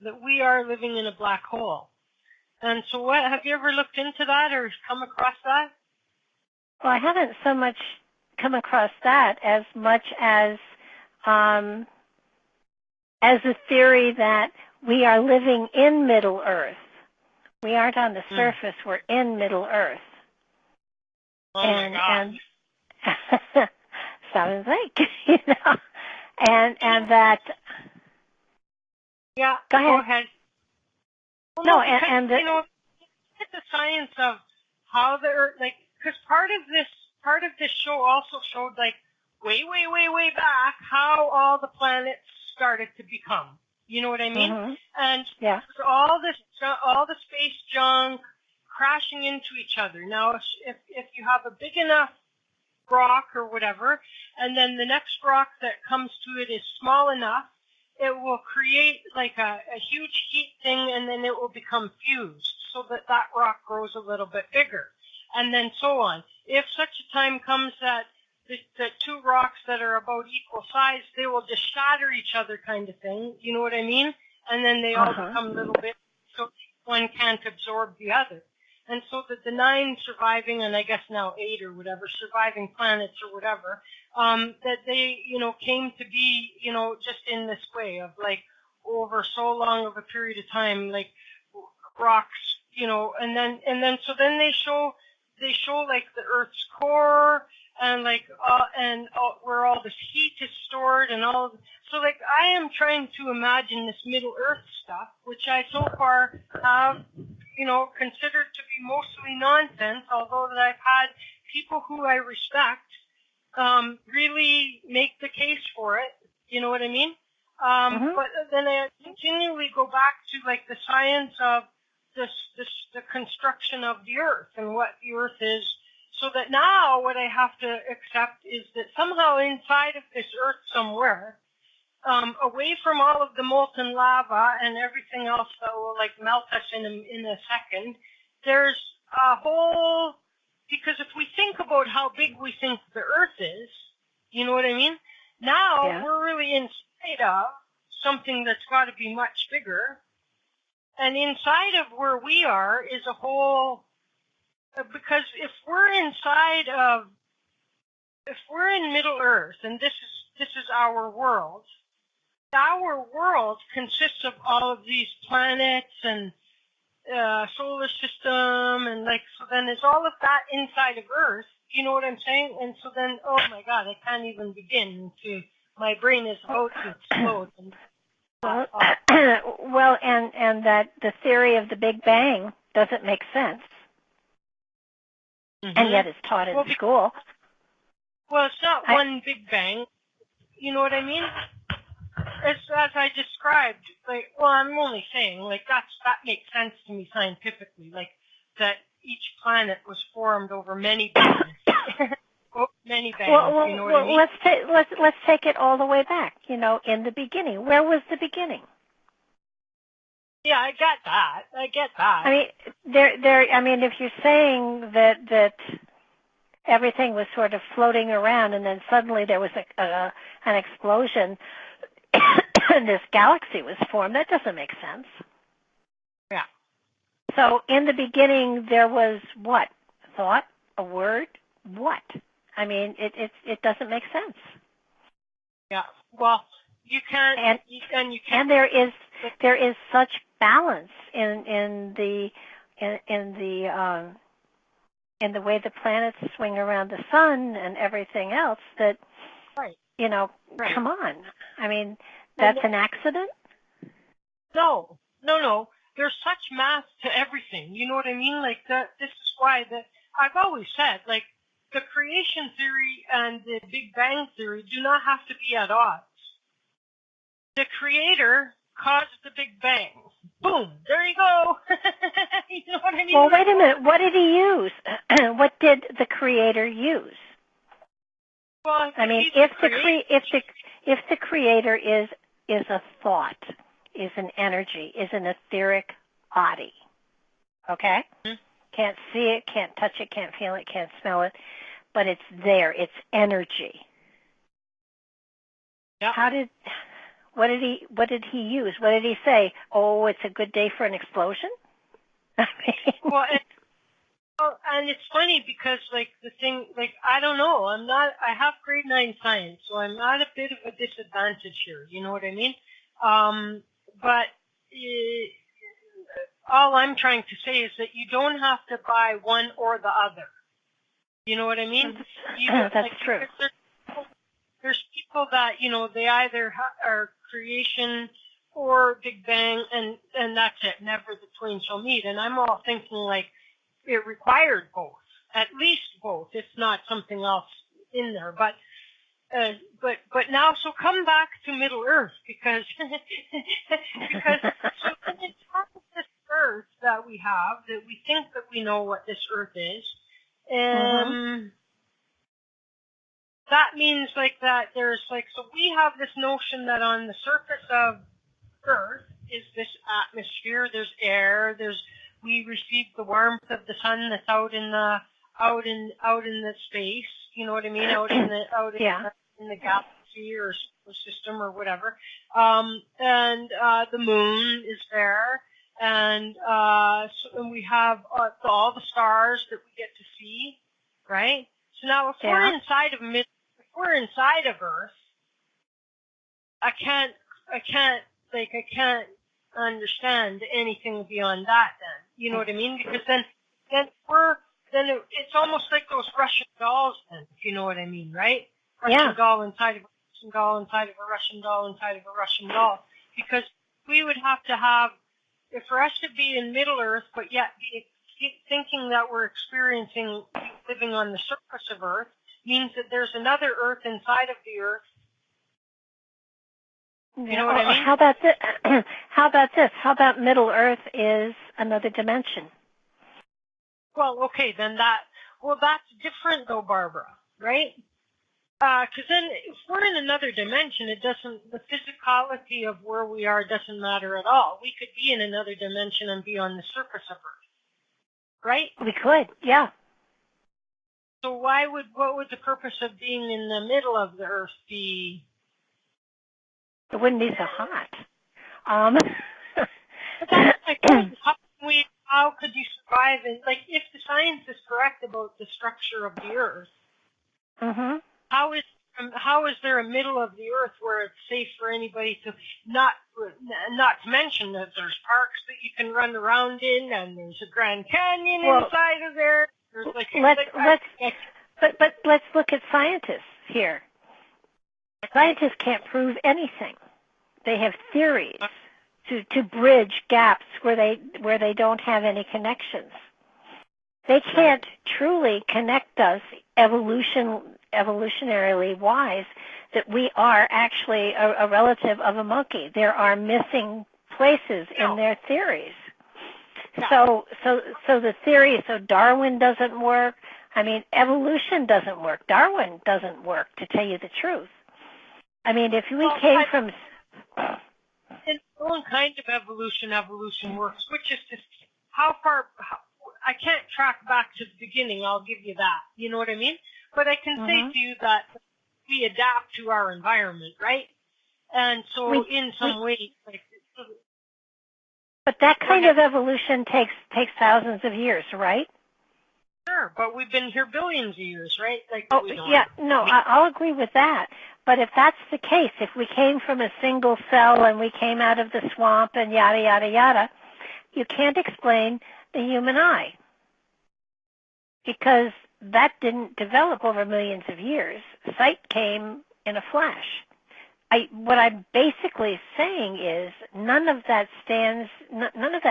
that we are living in a black hole. And so have you ever looked into that or come across that? Well, I haven't so much come across that as much as a theory that we are living in Middle Earth. We aren't on the surface, we're in Middle Earth. Oh my God. And sounds like, and that. Yeah, go ahead. Well, no, because, and the science of how the Earth, like, because part of this show also showed, like, way back how all the planets started to become. You know what I mean? Mm-hmm. And all the space junk crashing into each other. Now, if you have a big enough rock or whatever, and then the next rock that comes to it is small enough, it will create like a huge heat thing, and then it will become fused so that rock grows a little bit bigger, and then so on. If such a time comes that the two rocks that are about equal size, they will just shatter each other, kind of thing. You know what I mean? And then they all become a little bit, so one can't absorb the other. And so that the 9 surviving, and I guess now 8 or whatever, surviving planets or whatever, that they, came to be, just in this way of like over so long of a period of time, like rocks, and then so then they show like the Earth's core, and like where all this heat is stored, and all. So like I am trying to imagine this Middle Earth stuff, which I so far have, considered to be mostly nonsense, although that I've had people who I respect really make the case for it. You know what I mean? But then I continually go back to like the science of the construction of the Earth and what the Earth is. So that now what I have to accept is that somehow inside of this Earth somewhere, away from all of the molten lava and everything else that will like melt us in a second, there's a whole, because if we think about how big we think the Earth is, you know what I mean? Now we're really inside of something that's got to be much bigger. And inside of where we are is a whole, because if we're in Middle Earth, and this is our world consists of all of these planets and solar system, and like, so then there's all of that inside of Earth, you know what I'm saying? And so then, oh my God, I can't even begin my brain is about to explode. Well, and that the theory of the Big Bang doesn't make sense. And yet it's taught in school. Well, it's not one Big Bang. You know what I mean? It's as I described. Like, well, I'm only saying, like, that makes sense to me scientifically. Like, that each planet was formed over many planets. many bangs. Well, you know what I mean? let's take it all the way back. You know, in the beginning, where was the beginning? Yeah, I get that. I mean, I mean, if you're saying that everything was sort of floating around, and then suddenly there was an explosion, and this galaxy was formed, that doesn't make sense. Yeah. So in the beginning, there was what? Thought? A word? What? I mean, it doesn't make sense. Yeah. Well, you can't. And there is such balance in the way the planets swing around the sun and everything else that, right. You know, right. Come on. I mean, that's an accident? No. There's such math to everything. You know what I mean? Like this is why I've always said, like, the creation theory and the Big Bang theory do not have to be at odds. The creator caused the Big Bang. Boom! There you go. You know what I mean? Well, wait a minute. What did he use? What did the creator use? Well, I mean, if the creator is a thought, is an energy, is an etheric body, okay? Mm-hmm. Can't see it, can't touch it, can't feel it, can't smell it, but it's there. It's energy. Yeah. What did he use? What did he say? Oh, it's a good day for an explosion? I mean, well, and it's funny because, like, the thing, like, I don't know. I have grade 9 science, so I'm at a bit of a disadvantage here. You know what I mean? But all I'm trying to say is that you don't have to buy one or the other. You know what I mean? That's true. There's people that, you know, they either are creation or Big Bang, and that's it. Never the twain shall meet. And I'm all thinking, like, it required both, at least both, if not something else in there. But now, so come back to Middle Earth, because so when it's part of this Earth that we have, that we think that we know what this Earth is, that means, like, that there's, like, so we have this notion that on the surface of Earth is this atmosphere, there's air, we receive the warmth of the sun that's out in the space, you know what I mean, out in the galaxy or system or whatever, and the moon is there, and and we have all the stars that we get to see, right? So now, if we're inside of Earth, I can't understand anything beyond that. Then, you know what I mean? Because then it's almost like those Russian dolls. Then, if you know what I mean, right? Russian doll inside of a Russian doll inside of a Russian doll inside of a Russian doll. Because we would have to have, if for us to be in Middle Earth, but yet be thinking that we're experiencing living on the surface of Earth, means that there's another Earth inside of the Earth. You know what I mean? How about this? How about Middle Earth is another dimension? Well, okay, then that's different though, Barbara, right? Because then if we're in another dimension, the physicality of where we are doesn't matter at all. We could be in another dimension and be on the surface of Earth, right? We could, yeah. So what would the purpose of being in the middle of the Earth be? It wouldn't be so hot. But that's my point. How could you survive? And, like, if the science is correct about the structure of the Earth, how is there a middle of the Earth where it's safe for anybody to not to mention that there's parks that you can run around in, and there's a Grand Canyon inside of there. There's but let's look at scientists here. Scientists can't prove anything. They have theories to bridge gaps where they don't have any connections. They can't truly connect us evolutionarily wise that we are actually a relative of a monkey. There are missing places in their theories. So the theory, so Darwin doesn't work. I mean, evolution doesn't work. Darwin doesn't work, to tell you the truth. I mean, if we came from... In its own kind of evolution works, which is to I can't track back to the beginning, I'll give you that. You know what I mean? But I can say to you that we adapt to our environment, right? And so in some ways, like... But that kind of evolution takes thousands of years, right? Sure, but we've been here billions of years, right? Like, I'll agree with that. But if that's the case, if we came from a single cell and we came out of the swamp and yada, yada, yada, you can't explain the human eye. Because that didn't develop over millions of years. Sight came in a flash. What I'm basically saying is none of that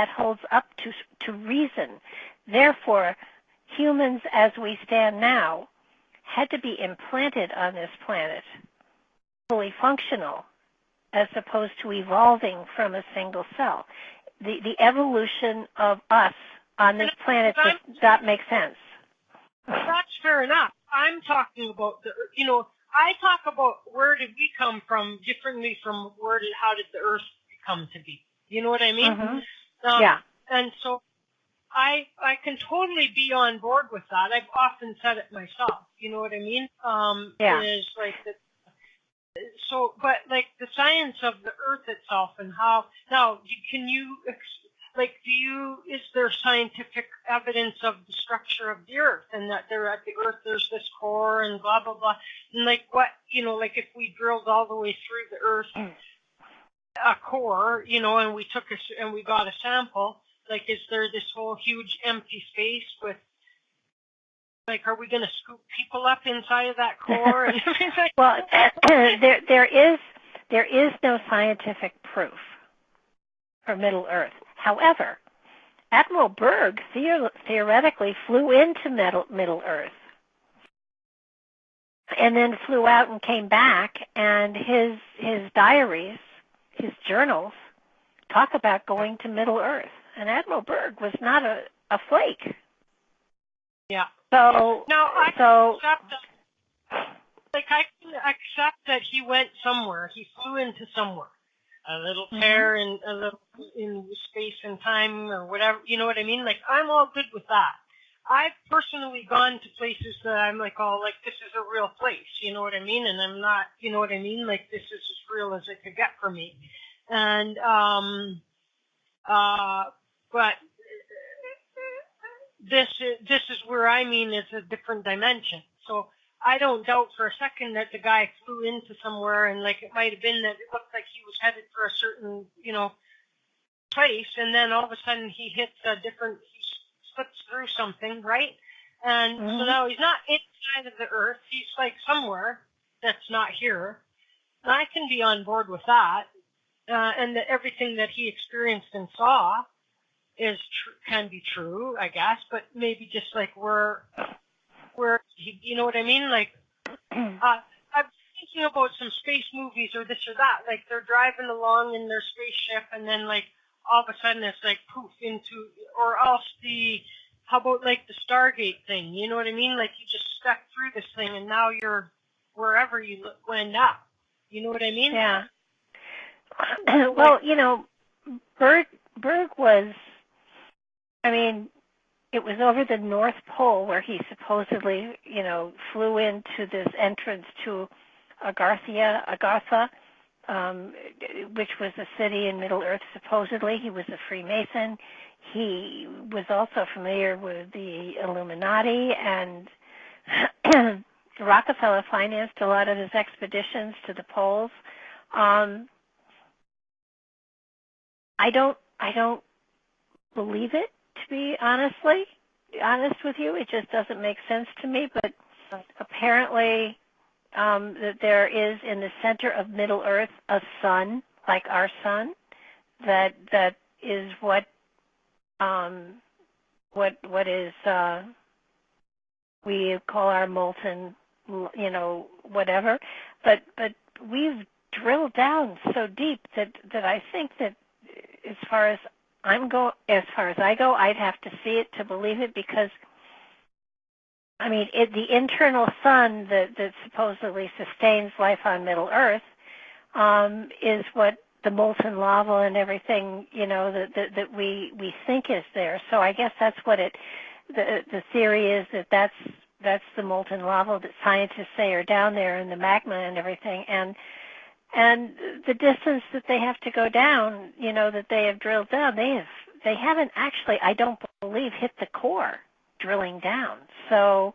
holds up to reason. Therefore, humans as we stand now had to be implanted on this planet, fully functional, as opposed to evolving from a single cell. The evolution of us on this planet does not make sense. That's fair enough. I'm talking about I talk about where did we come from differently from how did the Earth come to be. You know what I mean? Mm-hmm. And so I can totally be on board with that. I've often said it myself. You know what I mean? Is like that. So, but like the science of the Earth itself and how now can you is there scientific evidence of the structure of the Earth and that at the Earth there's this core and blah blah blah and like what like if we drilled all the way through the Earth a core and we got a sample, like is there this whole huge empty space with like are we going to scoop people up inside of that core and everything? Well, there is no scientific proof for Middle Earth. However, Admiral Byrd theoretically flew into Middle Earth and then flew out and came back, and his diaries, his journals, talk about going to Middle Earth. And Admiral Byrd was not a flake. Yeah. So now I can accept that. Like I can accept that he went somewhere. He flew into somewhere. A little tear in a little in space and time or whatever. You know what I mean? Like I'm all good with that. I've personally gone to places that I'm like, this is a real place. You know what I mean? And I'm not. You know what I mean? Like this is as real as it could get for me. And but this is where I mean it's a different dimension. So I don't doubt for a second that the guy flew into somewhere and like it might have been that it looked like he was headed for a certain, place, and then all of a sudden he slips through something, right? And so now he's not inside of the Earth, he's like somewhere that's not here. And I can be on board with that, and that everything that he experienced and saw can be true, I guess, but maybe just like where you know what I mean? Like, I'm thinking about some space movies or this or that. Like, they're driving along in their spaceship, and then, like, all of a sudden it's like poof into, or else how about like the Stargate thing? You know what I mean? Like, you just stuck through this thing, and now you're wherever you end up. You know what I mean? Yeah. Well, Byrd was, it was over the North Pole where he supposedly, flew into this entrance to Agartha, which was a city in Middle Earth, supposedly. He was a Freemason. He was also familiar with the Illuminati, and Rockefeller financed a lot of his expeditions to the poles. I don't believe it, to be honest with you. It just doesn't make sense to me, but apparently that there is in the center of Middle Earth a sun, like our sun, that is what is we call our molten, whatever. But we've drilled down so deep that I think that as far as I go, I'd have to see it to believe it, because I mean, the internal sun that supposedly sustains life on Middle Earth is what the molten lava and everything, that we think is there. So I guess that's what the theory is, that's the molten lava that scientists say are down there in the magma and everything. And the distance that they have to go down, that they have drilled down, they haven't actually, I don't believe, hit the core drilling down. So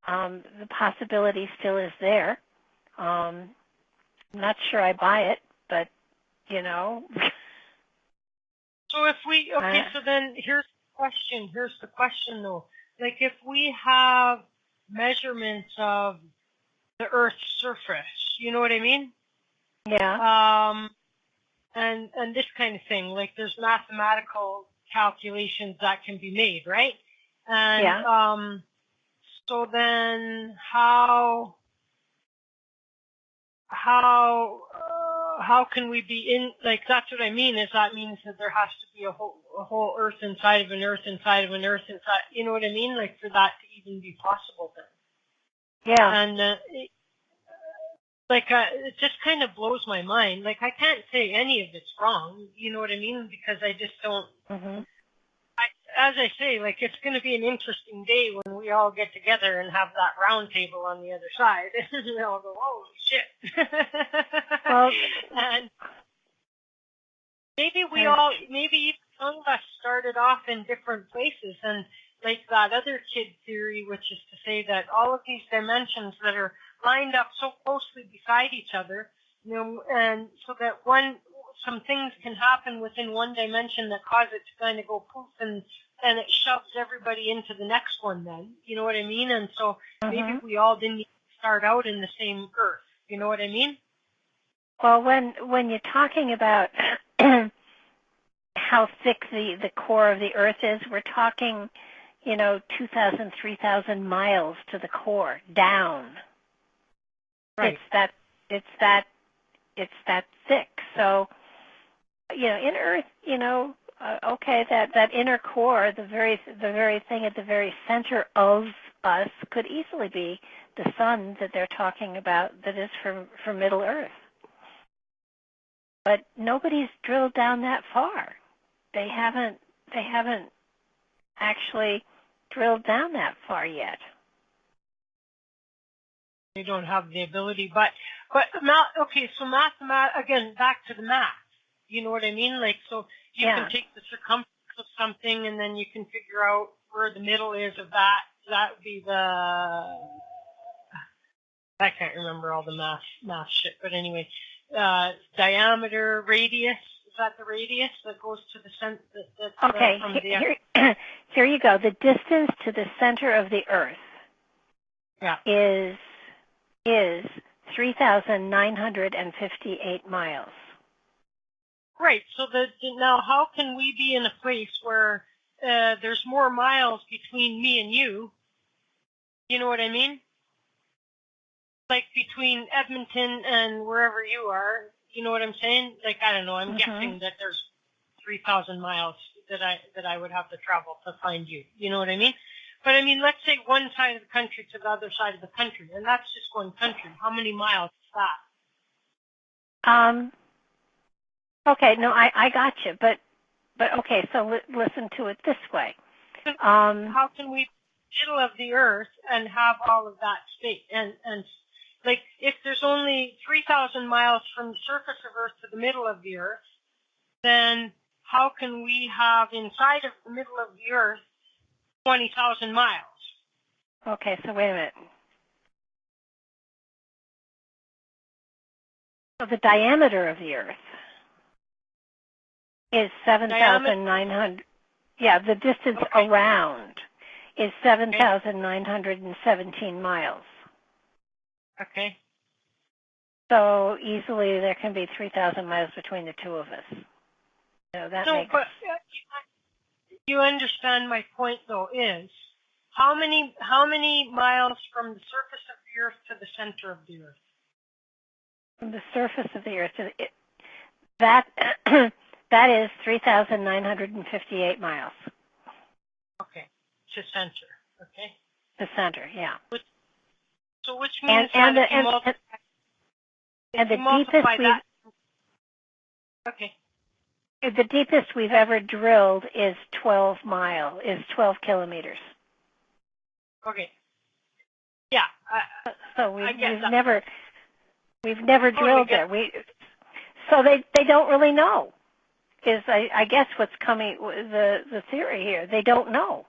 the possibility still is there. I'm not sure I buy it, but, So if so then here's the question though. Like if we have measurements of the Earth's surface, you know what I mean? Yeah. And this kind of thing, like there's mathematical calculations that can be made, right? And yeah. So then how can we be in, like, that's what I mean, is that means that there has to be a whole Earth inside of an Earth inside of an Earth inside, you know what I mean? Like for that to even be possible then. Yeah. And it just kind of blows my mind. Like I can't say any of it's wrong, you know what I mean? Because I just don't. Mm-hmm. As I say, like it's going to be an interesting day when we all get together and have that round table on the other side, and we all go, "Holy shit!" Well, and maybe some of us started off in different places, and like that other kid theory, which is to say that all of these dimensions that are lined up so closely beside each other, and so that some things can happen within one dimension that cause it to kind of go poof, and it shoves everybody into the next one then, you know what I mean? And so maybe we all didn't start out in the same Earth, you know what I mean? Well, when you're talking about how thick the core of the Earth is, we're talking, 2,000, 3,000 miles to the core, down. Right. It's that thick. So, in Earth, okay, that inner core, the very thing at the very center of us, could easily be the sun that they're talking about, that is for Middle Earth. But nobody's drilled down that far. They haven't actually drilled down that far yet. They don't have the ability, but okay, so again, back to the math. You know what I mean? Like, so you can take the circumference of something, and then you can figure out where the middle is of that. That would be I can't remember all the math shit, but anyway, diameter, radius. Is that the radius that goes to the center? Okay, here you go. The distance to the center of the Earth is 3,958 miles. Right. So now, how can we be in a place where there's more miles between me and you? You know what I mean? Like between Edmonton and wherever you are. You know what I'm saying? Like, I don't know. I'm guessing that there's 3,000 miles that I would have to travel to find you. You know what I mean? But I mean, let's say one side of the country to the other side of the country, and that's just one country. How many miles is that? Okay, no, I got you, but okay, so listen to it this way. How can we middle of the Earth and have all of that space? And like, if there's only 3,000 miles from the surface of Earth to the middle of the Earth, then how can we have inside of the middle of the Earth 20,000 miles? Okay, so wait a minute. So the diameter of the Earth is 7,900. Yeah, the distance around is 7,917 miles. Okay. So easily there can be 3,000 miles between the two of us. But you understand my point, though, is how many miles from the surface of the Earth to the center of the Earth? From the surface of the Earth, that is 3,958 miles. Okay, to center. Okay. The center, yeah. Which means that if you multiply that. Okay. The deepest we've ever drilled is 12 kilometers. Okay. Yeah. So we've never drilled there. So they don't really know. Is I guess what's coming the theory here. They don't know.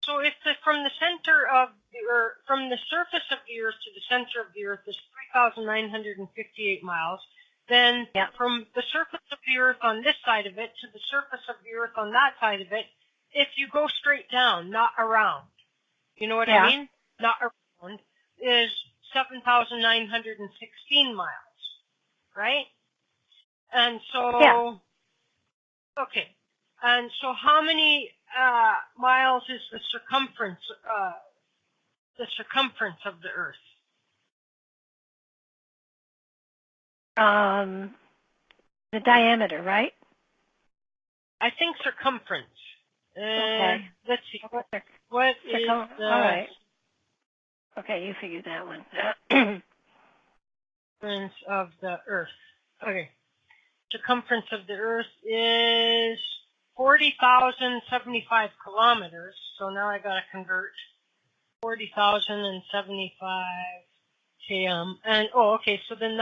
So if from the center of the Earth, from the surface of the Earth to the center of the Earth is 3,958 miles, then from the surface of the Earth on this side of it to the surface of the Earth on that side of it, if you go straight down, not around, you know what I mean? Not around, is 7,916 miles, right? And so, okay. And so how many miles is the circumference of the Earth? The diameter, right? I think circumference. Okay. Let's see. What is the... All right. Okay, you figured that one. Circumference of the Earth. Okay. Circumference of the Earth is 40,075 kilometers. So now I got to convert 40,075 km. And, so then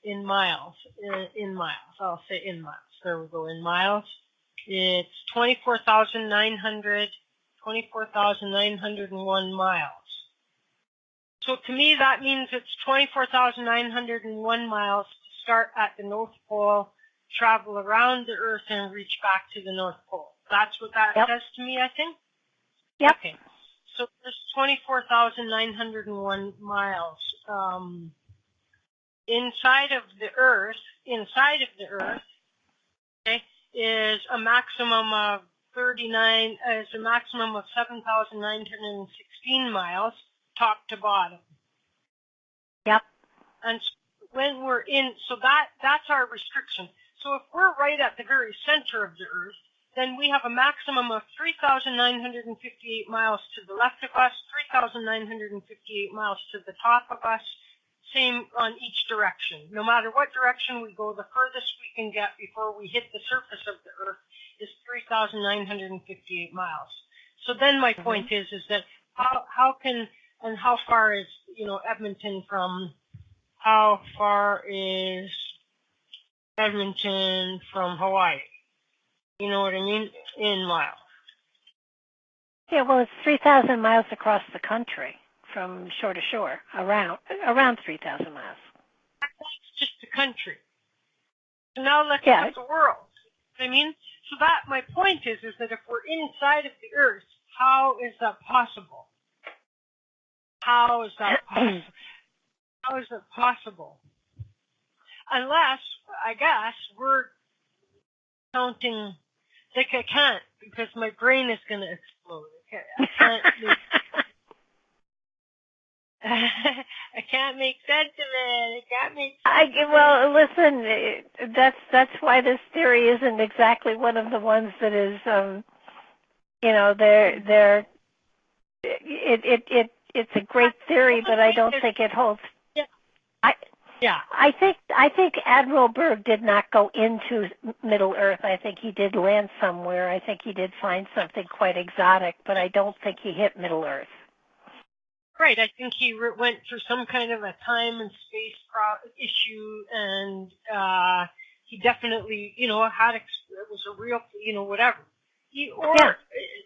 in miles. In miles. I'll say in miles. There we go, in miles. It's 24,901 miles. So to me, that means it's 24,901 miles to start at the North Pole, travel around the Earth, and reach back to the North Pole. That's what that says to me, I think? Yep. Okay. So there's 24,901 miles. Inside of the Earth, okay, is a maximum of 7,916 miles, top to bottom. Yep. And when we're that's our restriction. So if we're right at the very center of the Earth, then we have a maximum of 3,958 miles to the left of us, 3,958 miles to the top of us, same on each direction. No matter what direction we go, the furthest we can get before we hit the surface of the Earth is 3,958 miles. So then my point is that how far is, Edmonton from, how far is Edmonton from Hawaii? You know what I mean? In miles. Yeah, well, it's 3,000 miles across the country from shore to shore, around 3,000 miles. That's just the country. So now let's look at the world. I mean, so that my point is that if we're inside of the Earth, how is that possible? How is that possible? How is it possible? Unless, I guess, we're counting. Like I can't, because my brain is going to explode. I can't make sense of it. I can't make sense of it. Well, listen, that's why this theory isn't exactly one of the ones that is, it's a great theory, but I don't think it holds. I think Admiral Byrd did not go into Middle Earth. I think he did land somewhere. I think he did find something quite exotic, but I don't think he hit Middle Earth. Right. I think he went through some kind of a time and space issue, and he definitely, it was a real, whatever.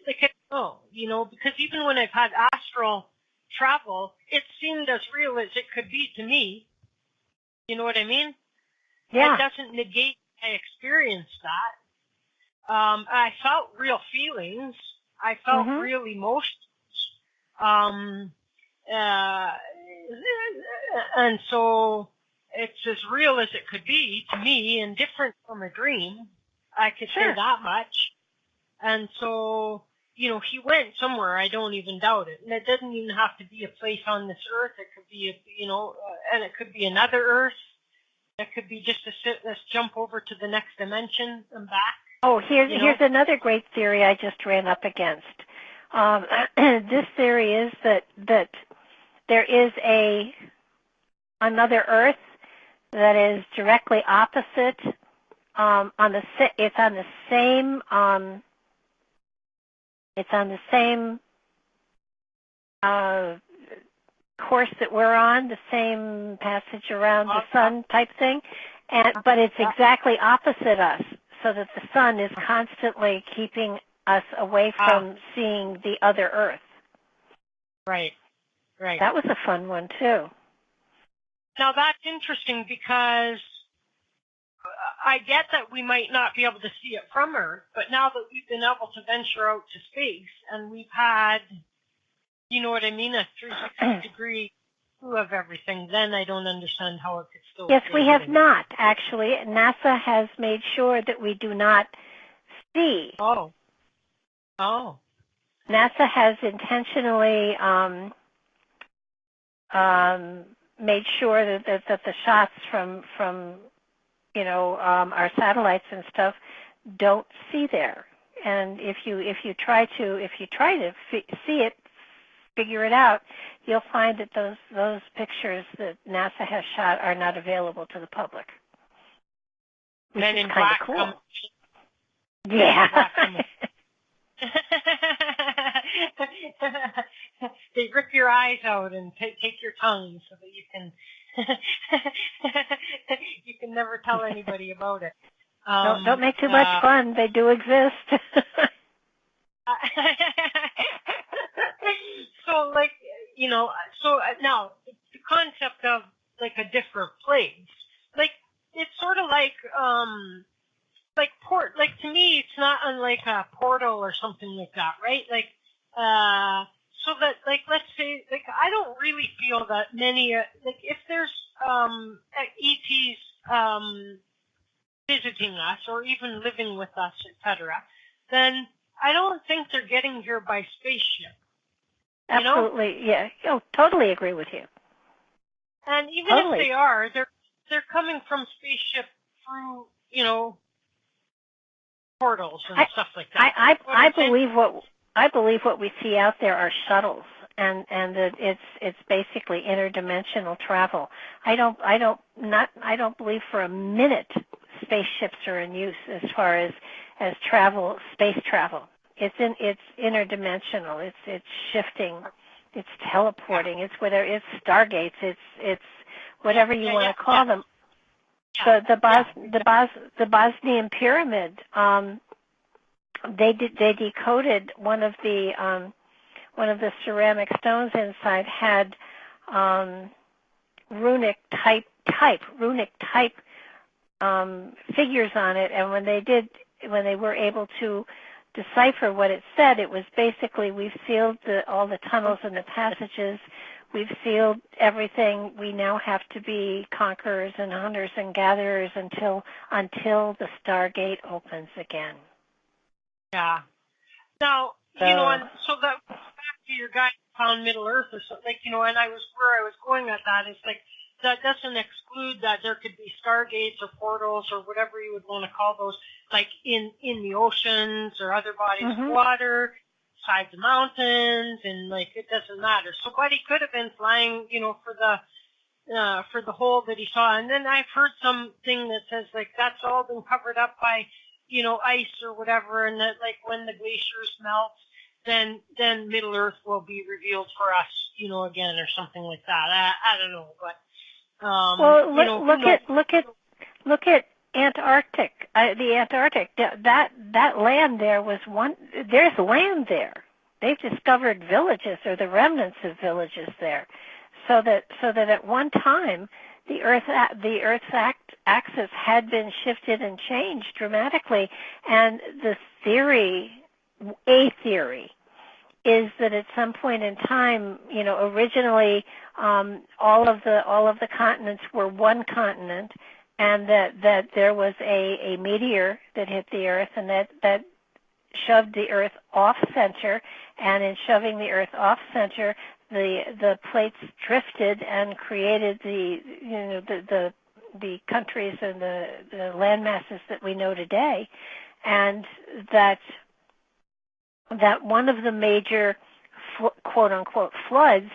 Because even when I've had astral travel, it seemed as real as it could be to me. You know what I mean? Yeah. It doesn't negate I experienced that. I felt real feelings. I felt real emotions. And so it's as real as it could be to me and different from a dream. I could say that much. And so, he went somewhere. I don't even doubt it. And it doesn't even have to be a place on this Earth. It could be, and it could be another Earth. It could be just let's jump over to the next dimension and back. Oh, here's another great theory I just ran up against. This theory is that there is another Earth that is directly opposite. It's on the same course that we're on, the same passage around the sun type thing, but it's exactly opposite us, so that the sun is constantly keeping us away from seeing the other Earth. Right. That was a fun one too. Now that's interesting because I get that we might not be able to see it from Earth, but now that we've been able to venture out to space and we've had, you know what I mean, a 360-degree view of everything, then I don't understand how it could still. Yes, we have not, actually. NASA has made sure that we do not see. Oh. NASA has intentionally made sure that the shots from our satellites and stuff don't see there. And if you try to see it, figure it out, you'll find that those pictures that NASA has shot are not available to the public. Which Men is in kind black of cool. Yeah. They rip your eyes out and take your tongue so that you can never tell anybody about it. Don't make too much fun. They do exist. So, now the concept of like a different place, like it's sort of like to me, it's not unlike a portal or something like that, right? Like, so that, like, let's say, like, I don't really feel that many, like, if there's, ETs, visiting us or even living with us, etc., then I don't think they're getting here by spaceship. Absolutely, yeah. Oh, totally agree with you. And even if they are, they're coming from spaceship through, portals and stuff like that. I believe what we see out there are shuttles, and that it's basically interdimensional travel. I don't believe for a minute spaceships are in use as far as travel, space travel. It's interdimensional. It's shifting. It's teleporting. It's stargates. It's whatever you want to call them. The Bosnian pyramid. They decoded one of the ceramic stones inside had runic type figures on it, and when they were able to decipher what it said, it was basically, we've sealed all the tunnels and the passages. We've sealed everything. We now have to be conquerors and hunters and gatherers until the Stargate opens again. Yeah. Now, and so that back to your guy who found Middle Earth or something, and where I was going at that is like, that doesn't exclude that there could be stargates or portals or whatever you would want to call those, like in the oceans or other bodies of water, sides of mountains, and like it doesn't matter. So, but he could have been flying, for the hole that he saw. And then I've heard something that says like that's all been covered up by, ice or whatever, and that like when the glaciers melt, then Middle Earth will be revealed for us, again or something like that. I don't know, but. Look at Antarctic. The Antarctic. That land there was there's land there. They've discovered villages or the remnants of villages there, so that at one time the Earth's axis had been shifted and changed dramatically, and a theory is that at some point in time, originally all of the continents were one continent, and that there was a meteor that hit the Earth, and that shoved the Earth off center, and in shoving the Earth off center, the plates drifted and created the countries and the land masses that we know today, and that that one of the major quote-unquote floods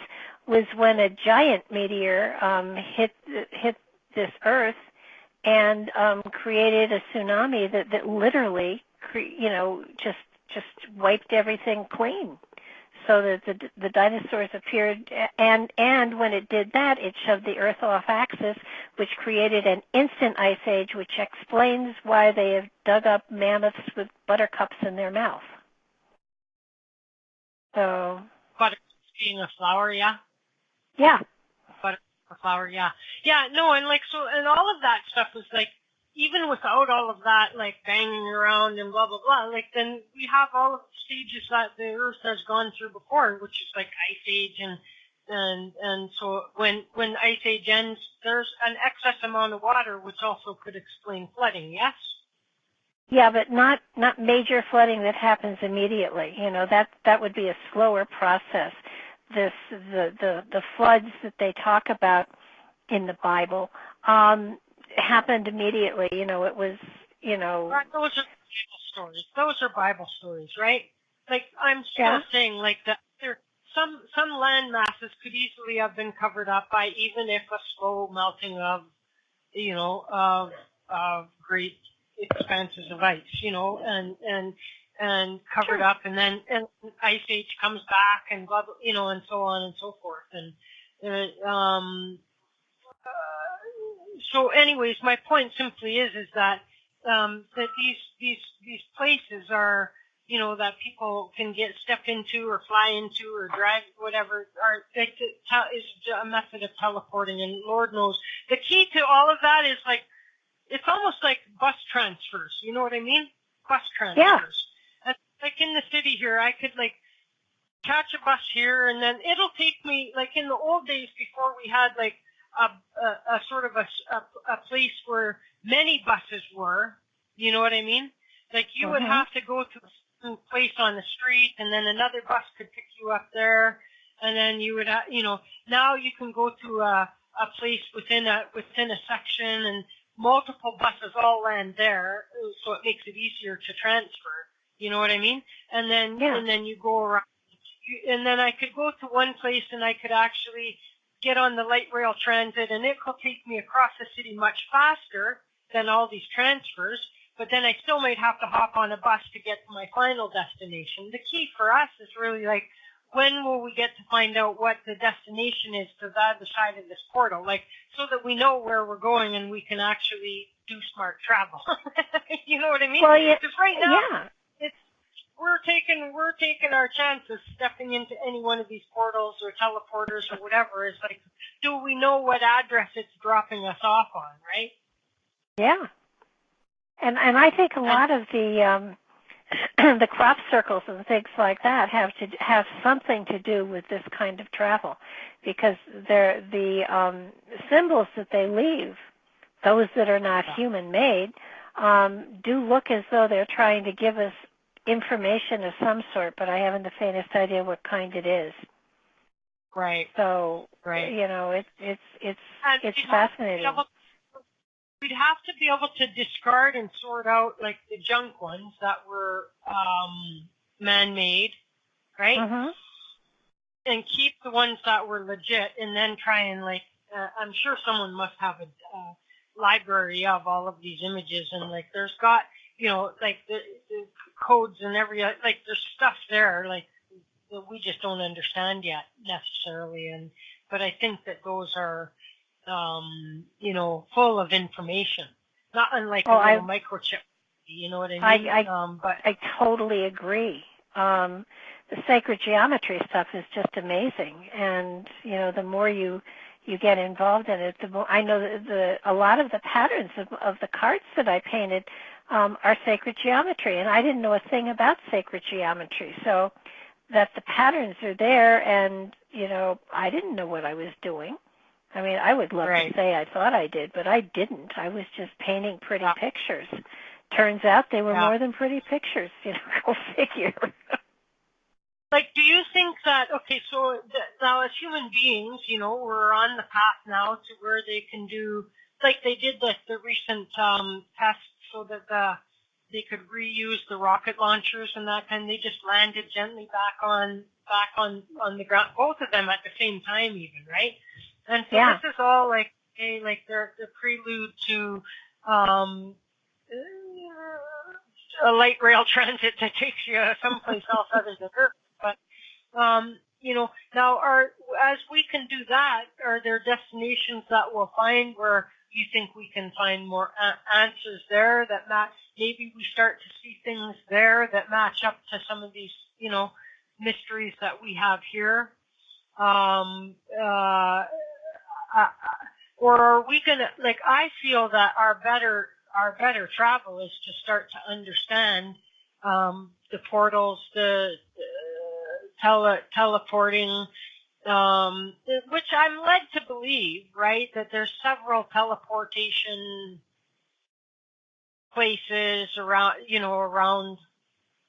was when a giant meteor hit this Earth and created a tsunami that literally, just wiped everything clean. So that the dinosaurs appeared, and when it did that, it shoved the Earth off axis, which created an instant ice age, which explains why they have dug up mammoths with buttercups in their mouth. So. Buttercups being a flower, yeah. Yeah. Buttercup flower, yeah. Yeah, no, and and all of that stuff was even without all of that, banging around and blah, blah, blah, then we have all of the stages that the Earth has gone through before, which is Ice Age, and so when Ice Age ends, there's an excess amount of water, which also could explain flooding, yes? Yeah, but not major flooding that happens immediately. That would be a slower process. The floods that they talk about in the Bible, happened immedially. It was, Right, those are Bible stories. Those are Bible stories, right? I'm still saying, that some land masses could easily have been covered up by even if a slow melting of, of great expanses of ice, and covered up, and then Ice Age comes back, and blah, blah, and so on and so forth, so anyways, my point simply is that that these places are, that people can step into or fly into or drive, whatever, is a method of teleporting, and Lord knows. The key to all of that is it's almost like bus transfers, you know what I mean? Bus transfers. Yeah. And in the city here, I could catch a bus here, and then it'll take me, in the old days before we had a sort of a place where many buses were, you know what I mean? You would have to go to a place on the street, and then another bus could pick you up there, and then you would, now you can go to a place within a section, and multiple buses all land there, so it makes it easier to transfer, you know what I mean? And then you go around, and then I could go to one place, and I could actually get on the light rail transit, and it will take me across the city much faster than all these transfers, but then I still might have to hop on a bus to get to my final destination. The key for us is really when will we get to find out what the destination is to the other side of this portal, so that we know where we're going and we can actually do smart travel. You know what I mean? Well, because right now, yeah. We're taking our chances stepping into any one of these portals or teleporters or whatever. It's do we know what address it's dropping us off on, right? Yeah. And I think a lot of the the crop circles and things like that have something to do with this kind of travel, because they're the symbols that they leave, those that are not human made, do look as though they're trying to give us information of some sort, but I haven't the faintest idea what kind it is. Right. So, it's fascinating. We'd have to be able to discard and sort out the junk ones that were man-made, right? Mm-hmm. And keep the ones that were legit, and then try and I'm sure someone must have a library of all of these images, and there's got the codes and there's stuff there that we just don't understand yet necessarily, but I think that those are full of information, not unlike a little microchip. You know what I mean? I totally agree. The sacred geometry stuff is just amazing, and the more you get involved in it, the more I know that a lot of the patterns of the cards that I painted are sacred geometry, and I didn't know a thing about sacred geometry. So that the patterns are there, and I didn't know what I was doing. I mean, I would love to say I thought I did, but I didn't. I was just painting pretty pictures. Turns out they were more than pretty pictures. Go figure. Do you think that, so now as human beings, we're on the path now to where they can do, they did the recent test so that they could reuse the rocket launchers and that kind. They just landed gently back on the ground, both of them at the same time, even, right? And so this is all like the prelude to a light rail transit that takes you someplace else other than Earth. But now as we can do that, are there destinations that we'll find where you think we can find more answers there that maybe we start to see things there that match up to some of these, mysteries that we have here? Or are we gonna, I feel that our better travel is to start to understand the portals, the teleporting, which I'm led to believe, right, that there's several teleportation places around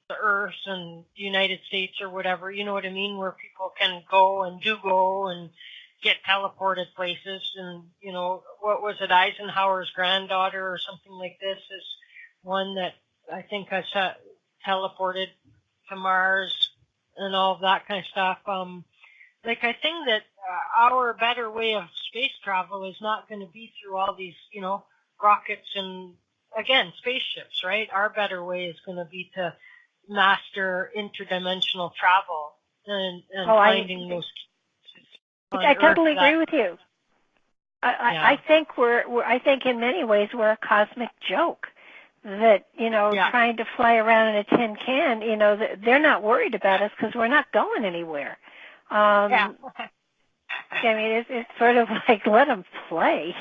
the Earth and the United States or whatever, you know what I mean, where people can go and get teleported places. And, what was it, Eisenhower's granddaughter or something like this is one that I think has teleported to Mars and all of that kind of stuff. I think that our better way of space travel is not going to be through all these, rockets and, again, spaceships, right? Our better way is going to be to master interdimensional travel and finding those. I totally agree with you. I think I think in many ways we're a cosmic joke. That trying to fly around in a tin can, they're not worried about us because we're not going anywhere. I mean, it's sort of like let them play.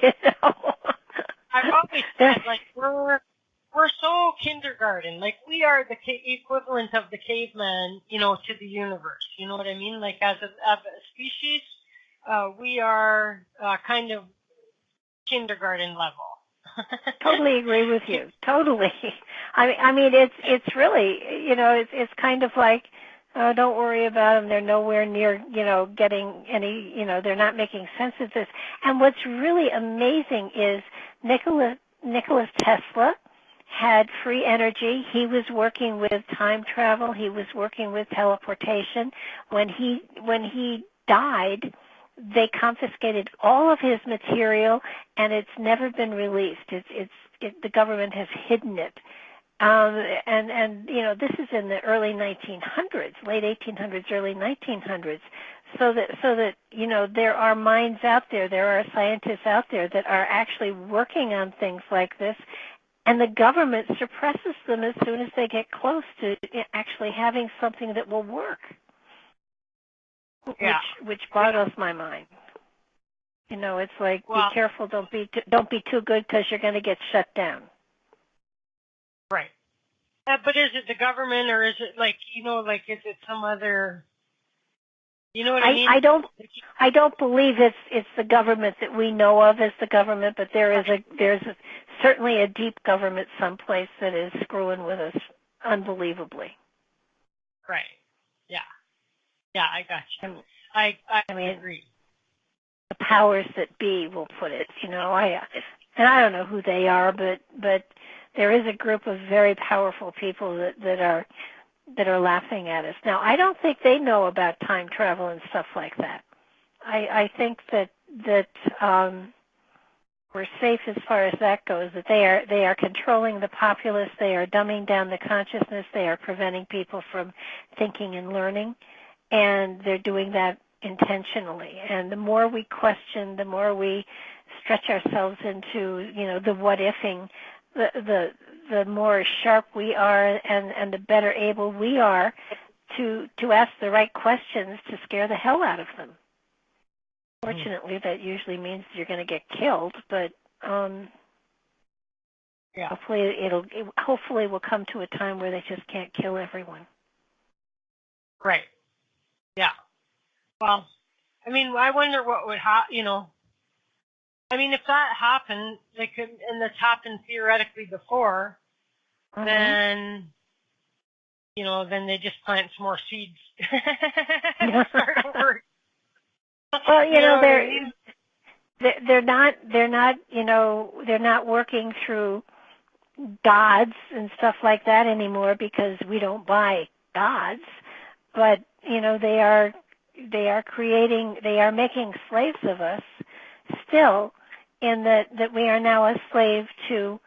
I've always said we're so kindergarten. We are the equivalent of the caveman, to the universe. You know what I mean? As a species, we are kind of kindergarten level. Totally agree with you. Totally. I mean, it's really, it's kind of like, oh, don't worry about them. They're nowhere near, getting any, they're not making sense of this. And what's really amazing is Nikola Tesla had free energy. He was working with time travel. He was working with teleportation. When he died, they confiscated all of his material, and it's never been released. The government has hidden it. This is in the early 1900s, late 1800s, early 1900s. So that there are minds out there, there are scientists out there that are actually working on things like this, and the government suppresses them as soon as they get close to actually having something that will work. Which boggles my mind. It's like, be careful, don't be too good because you're going to get shut down. Right. But is it the government or is it is it some other? You know what I mean? I don't believe it's the government that we know of as the government, but there's certainly a deep government someplace that is screwing with us unbelievably. Right. Yeah. Yeah, I got you. I agree. The powers that be will put it. And I don't know who they are, but there is a group of very powerful people that are laughing at us. Now, I don't think they know about time travel and stuff like that. I think that we're safe as far as that goes. That they are controlling the populace. They are dumbing down the consciousness. They are preventing people from thinking and learning. And they're doing that intentionally. And the more we question, the more we stretch ourselves into, the what-ifing, the more sharp we are and the better able we are to ask the right questions to scare the hell out of them. Fortunately, that usually means you're going to get killed, but hopefully we'll come to a time where they just can't kill everyone. Right. Yeah. Well, I wonder what would happen, if that happened, and that's happened theoretically before, then, then they just plant some more seeds. Start over. Well, they're not working through gods and stuff like that anymore because we don't buy gods, but they are making slaves of us still, in that we are now a slave to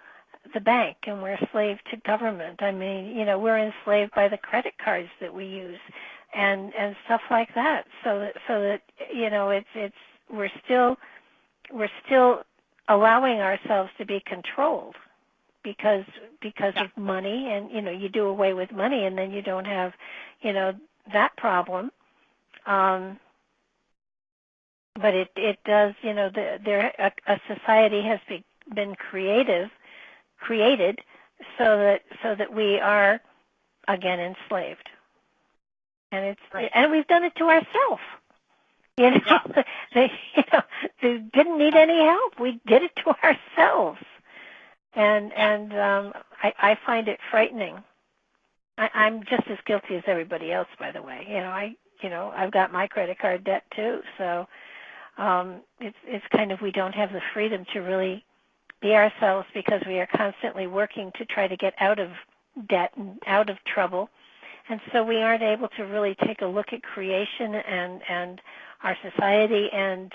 the bank and we're a slave to government. I mean, we're enslaved by the credit cards that we use and stuff like that. So that it's we're still allowing ourselves to be controlled because of money, and you do away with money and then you don't have that problem. But it does, a society has been created so that we are again enslaved, and and we've done it to ourselves. They didn't need any help. We did it to ourselves, and I find it frightening. I'm just as guilty as everybody else, by the way. I've got my credit card debt too, so it's kind of, we don't have the freedom to really be ourselves because we are constantly working to try to get out of debt and out of trouble, and so we aren't able to really take a look at creation and our society and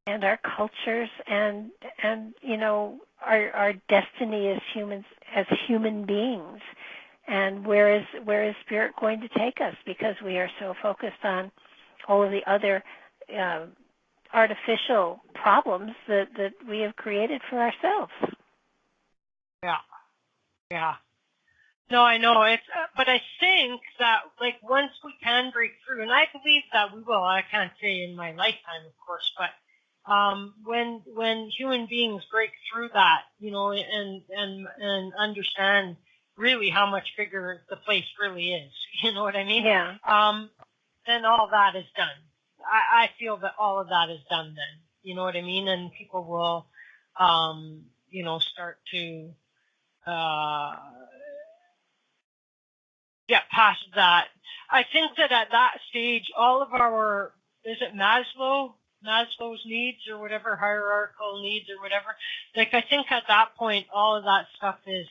our cultures and our destiny as humans, as human beings. And where is spirit going to take us? Because we are so focused on all of the other artificial problems that we have created for ourselves. Yeah. No, I know it's, but I think that once we can break through, and I believe that we will. I can't say in my lifetime, of course, but when human beings break through that, and understand really how much bigger the place really is. You know what I mean? Yeah. Then all that is done. I feel that all of that is done then. You know what I mean? And people will, start to get past that. I think that at that stage, all of our, is it Maslow's needs or whatever, hierarchical needs or whatever, I think at that point, all of that stuff is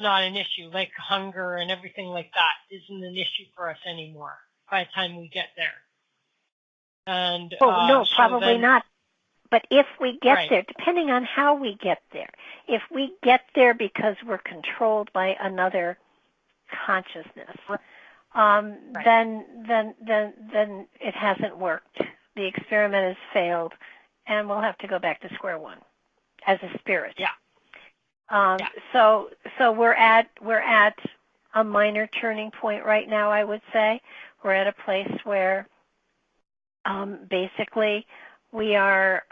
not an issue, like hunger and everything like that isn't an issue for us anymore by the time we get there. And no, probably not. But if we get right. there, depending on how we get there, if we get there because we're controlled by another consciousness, then it hasn't worked. The experiment has failed, and we'll have to go back to square one as a spirit. Yeah. So we're at a minor turning point right now, I would say. We're at a place where basically we are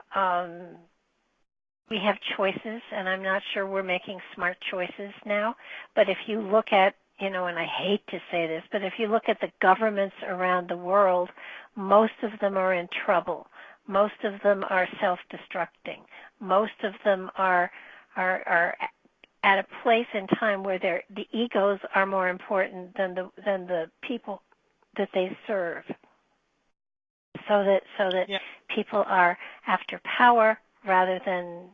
we have choices, and I'm not sure we're making smart choices now. But if you look at, and I hate to say this, but if you look at the governments around the world, most of them are in trouble. Most of them are self-destructing. Most of them are at a place in time where the egos are more important than the people that they serve. So that people are after power rather than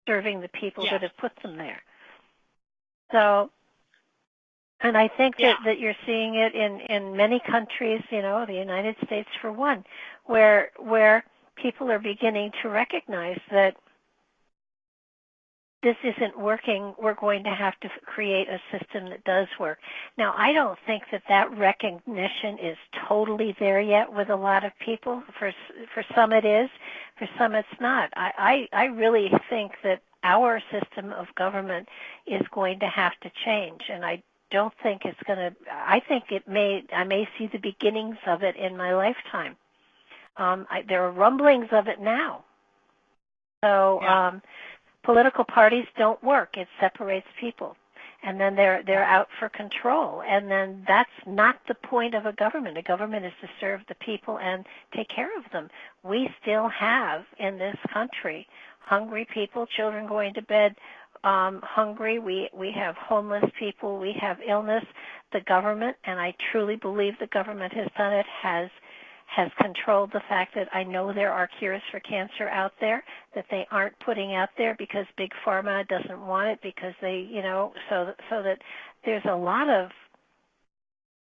serving the people that have put them there. So, and I think that you're seeing it in many countries, the United States for one, where people are beginning to recognize that this isn't working. We're going to have to create a system that does work. Now, I don't think that recognition is totally there yet with a lot of people. For some it is, for some it's not. I really think that our system of government is going to have to change, and I don't think it's going to. I think I may see the beginnings of it in my lifetime. There are rumblings of it now. So. Political parties don't work. It separates people. And then they're out for control. And then that's not the point of a government. A government is to serve the people and take care of them. We still have in this country hungry people, children going to bed hungry. We have homeless people. We have illness. The government, and I truly believe the government has done it, has has controlled the fact that I know there are cures for cancer out there that they aren't putting out there because Big Pharma doesn't want it because they, so that there's a lot of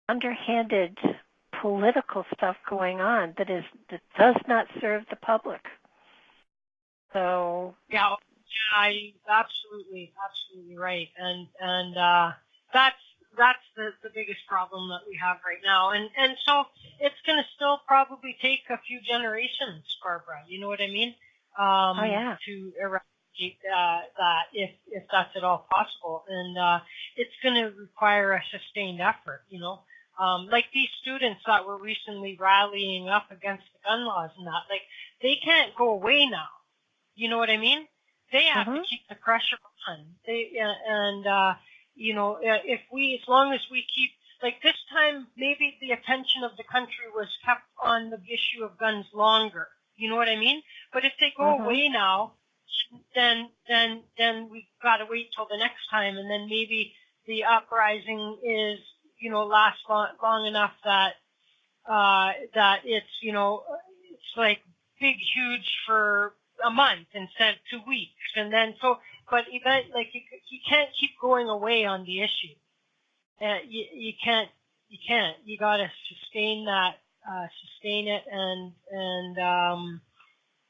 underhanded political stuff going on that does not serve the public. So yeah, I absolutely right, and that's the biggest problem that we have right now, and so it's going to still probably take a few generations, Barbara. You know what I mean? To eradicate that, if that's at all possible, and it's going to require a sustained effort. Like these students that were recently rallying up against the gun laws and that, like they can't go away now. You know what I mean? They have to keep the pressure on. If we, as long as we keep, like this time, maybe the attention of the country was kept on the issue of guns longer. You know what I mean? But if they go away now, then we've got to wait till the next time, and then maybe the uprising is, lasts long enough that it's, it's like big, huge for a month instead of 2 weeks, and then but you can't keep going away on the issue. You can't. You got to sustain it, and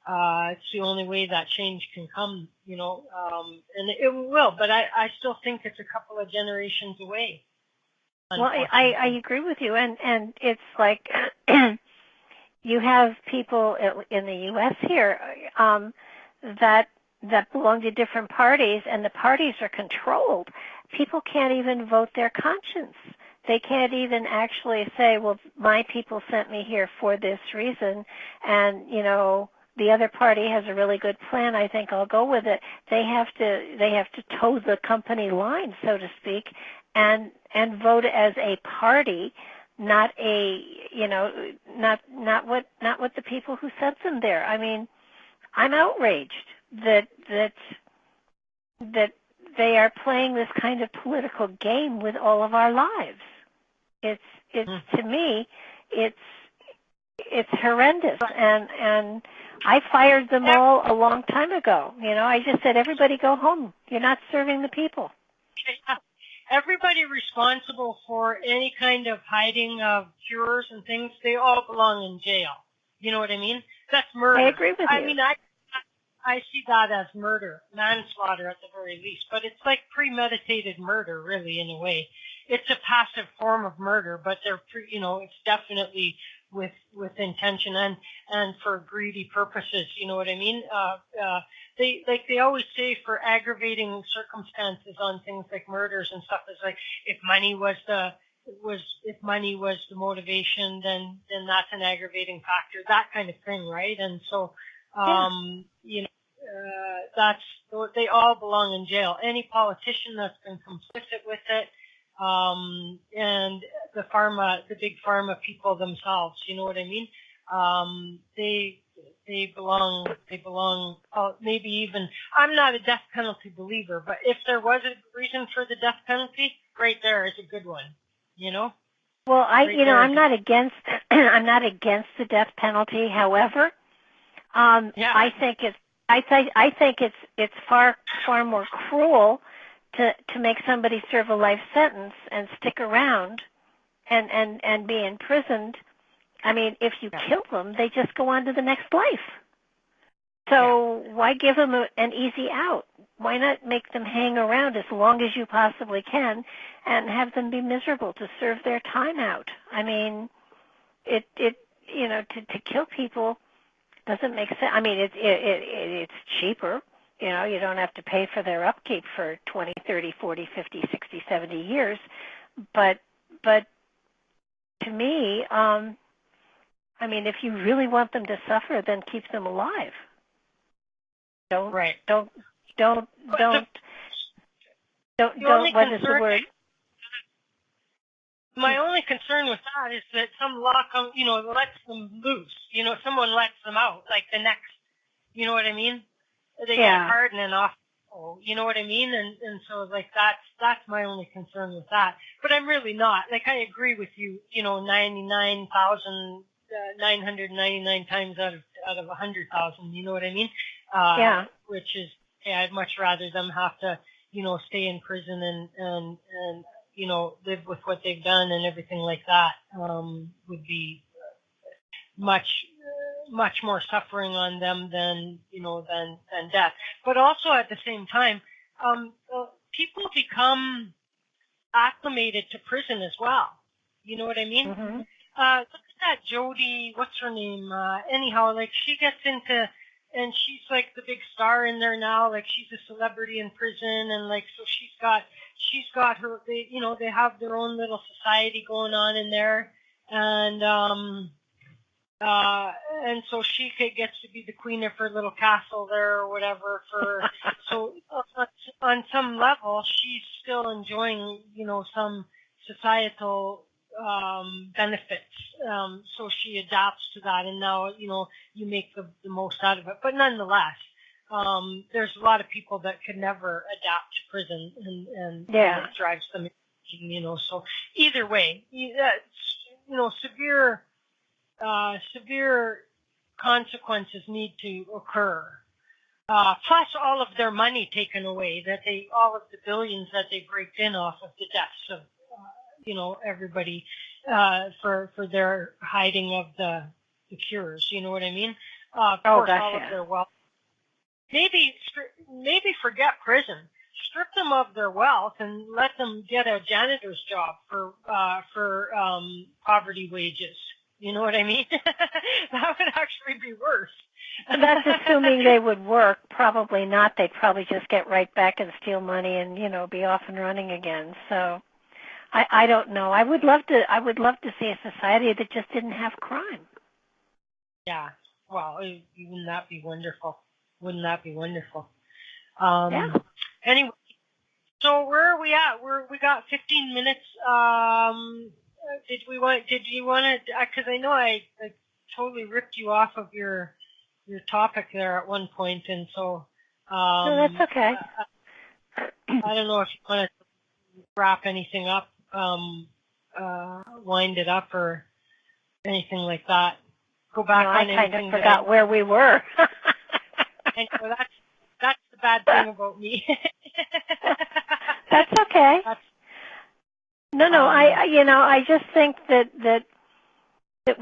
it's the only way that change can come. And it will. But I still think it's a couple of generations away. Well, I agree with you, and it's like you have people in the U.S. here that belong to different parties, and the parties are controlled. People can't even vote their conscience. They can't even actually say, well, my people sent me here for this reason, and, the other party has a really good plan, I think I'll go with it. They have to toe the company line, so to speak, and vote as a party, not not what the people who sent them there. I mean, I'm outraged that they are playing this kind of political game with all of our lives. It's to me, it's horrendous, and I fired them all a long time ago. I just said, everybody go home. You're not serving the people. Everybody responsible for any kind of hiding of cures and things, they all belong in jail. You know what I mean? That's murder. I agree with you. I mean, I see that as murder, manslaughter at the very least, but it's like premeditated murder, really, in a way. It's a passive form of murder, but it's definitely with intention and for greedy purposes. You know what I mean? They always say for aggravating circumstances on things like murders and stuff, it's like if money was the motivation, then that's an aggravating factor, that kind of thing, right? And so they all belong in jail. Any politician that's been complicit with it, and the big pharma people themselves, you know what I mean? They belong, maybe even, I'm not a death penalty believer, but if there was a reason for the death penalty, right there is a good one, Well, I'm not against the death penalty. However, I think it's far more cruel to make somebody serve a life sentence and stick around and be imprisoned. I mean, if you kill them, they just go on to the next life. So why give them an easy out? Why not make them hang around as long as you possibly can and have them be miserable to serve their time out? I mean, to kill people doesn't make sense. I mean, it's cheaper. You don't have to pay for their upkeep for 20, 30, 40, 50, 60, 70 years. But to me, I mean, if you really want them to suffer, then keep them alive. Don't. What is the word? My only concern with that is that some law lets them loose. Someone lets them out, like the next, you know what I mean? They get a pardon and off. You know what I mean? And so like that's my only concern with that. But I'm really not. Like I agree with you. 99,000 999 times out of 100,000. You know what I mean? Which is, I'd much rather them have to, stay in prison and live with what they've done and everything like that. Would be much more suffering on them than death. But also at the same time, people become acclimated to prison as well. You know what I mean? Mm-hmm. Look at that Jody, what's her name? Anyhow, like she gets into, and she's like the big star in there now. Like she's a celebrity in prison, and like so she's got her. They have their own little society going on in there, and so she gets to be the queen of her little castle there or whatever. So on some level, she's still enjoying some societal benefits. So she adapts to that, and now you make the most out of it. But nonetheless, there's a lot of people that could never adapt to prison, and it drives them. So either way, severe consequences need to occur. Plus all of their money taken away, all of the billions that they raked in off of the deaths of, everybody, for their hiding of the cures. You know what I mean? Of course, all of their wealth. Maybe forget prison. Strip them of their wealth and let them get a janitor's job for poverty wages. You know what I mean? That would actually be worse. That's assuming they would work. Probably not. They'd probably just get right back and steal money and, be off and running again. So I don't know. I would love to see a society that just didn't have crime. Yeah. Well, wouldn't that be wonderful? Wouldn't that be wonderful? Anyway, so where are we at? We got 15 minutes. Did you want to, because I know I totally ripped you off of your topic there at one point, and so no, that's okay. I don't know if you want to wrap anything up, wind it up, or anything like that. Go back on anything. I kind of forgot where we were. And that's the bad thing about me. That's okay. No, I just think that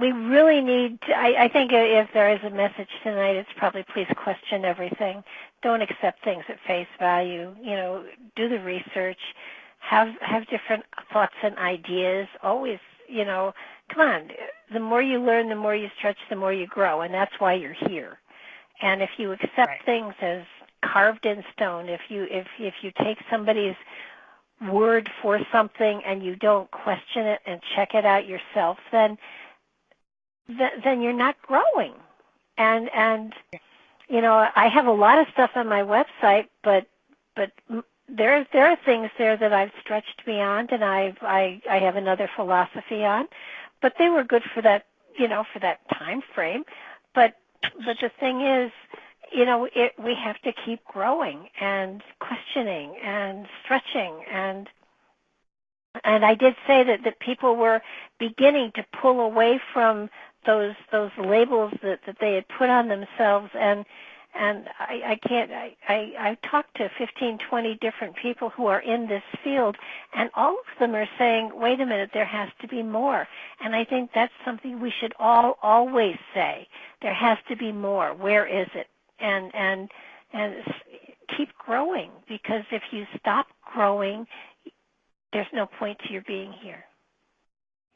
we really need to, I think if there is a message tonight, it's probably please question everything. Don't accept things at face value. Do the research. Have different thoughts and ideas. Always, come on. The more you learn, the more you stretch, the more you grow, and that's why you're here. And if you accept things as carved in stone, if you take somebody's word for something and you don't question it and check it out yourself, then you're not growing. And I have a lot of stuff on my website, but there are things there that I've stretched beyond, and I have another philosophy on, but they were good for that for that time frame. But the thing is, we have to keep growing and questioning and stretching, and I did say that people were beginning to pull away from those labels that they had put on themselves, and I talked to 15, 20 different people who are in this field, and all of them are saying, wait a minute, there has to be more. And I think that's something we should all always say. There has to be more. Where is it? And keep growing, because if you stop growing, there's no point to your being here.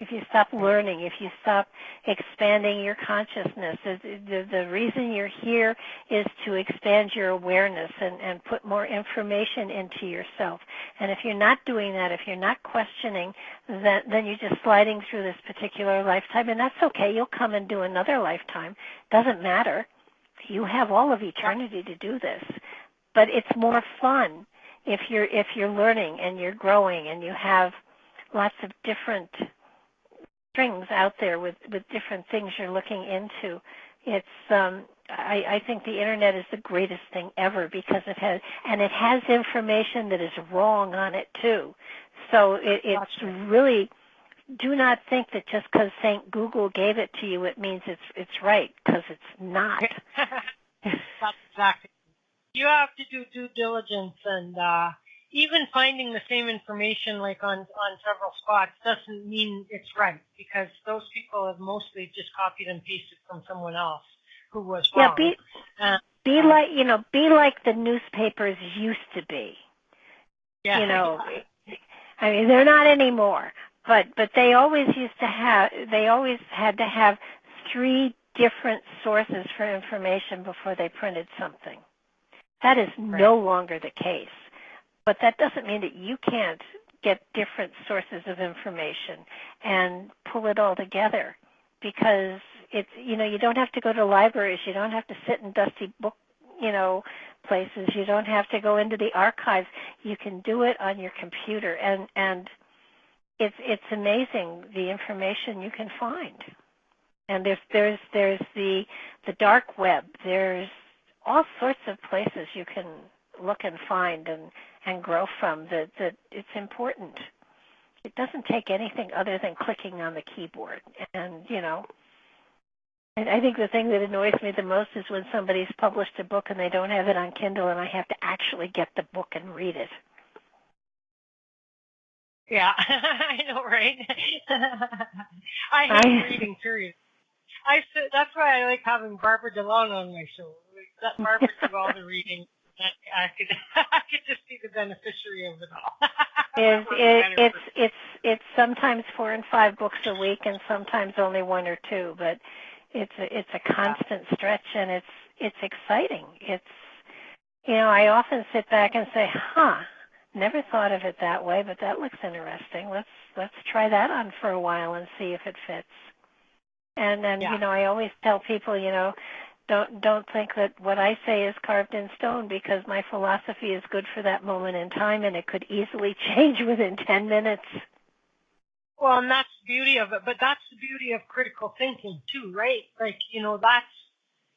If you stop learning, if you stop expanding your consciousness, the reason you're here is to expand your awareness and put more information into yourself. And if you're not doing that, if you're not questioning, then you're just sliding through this particular lifetime, and that's okay. You'll come and do another lifetime. Doesn't matter. You have all of eternity to do this. But it's more fun if you're learning and you're growing and you have lots of different strings out there with different things you're looking into. It's I think the internet is the greatest thing ever, because it has information that is wrong on it too. So it's really do not think that just because St. Google gave it to you, it means it's right, because it's not. That's exactly. You have to do due diligence, and even finding the same information like on several spots doesn't mean it's right, because those people have mostly just copied and pasted from someone else who was wrong. Yeah, be like the newspapers used to be. Yeah. You know, I mean, they're not anymore, but they always had to have 3 different sources for information before they printed something. That is no longer the case. But that doesn't mean that you can't get different sources of information and pull it all together, because it's, you don't have to go to libraries, you don't have to sit in dusty book, places, you don't have to go into the archives. You can do it on your computer, and it's amazing the information you can find. And there's the dark web. There's all sorts of places you can look and find and grow from that it's important. It doesn't take anything other than clicking on the keyboard. And I think the thing that annoys me the most is when somebody's published a book and they don't have it on Kindle, and I have to actually get the book and read it. Yeah, I know, right? I hate reading, period. That's why I like having Barbara DeLong on my show. Let Barbara do all the reading. I could just be the beneficiary of it all. It's sometimes 4 and 5 books a week, and sometimes only 1 or 2. But it's a constant stretch, and it's exciting. It's I often sit back and say, never thought of it that way, but that looks interesting. Let's try that on for a while and see if it fits. And then I always tell people, don't think that what I say is carved in stone, because my philosophy is good for that moment in time, and it could easily change within 10 minutes. Well, and that's the beauty of it, but that's the beauty of critical thinking too, right? Like,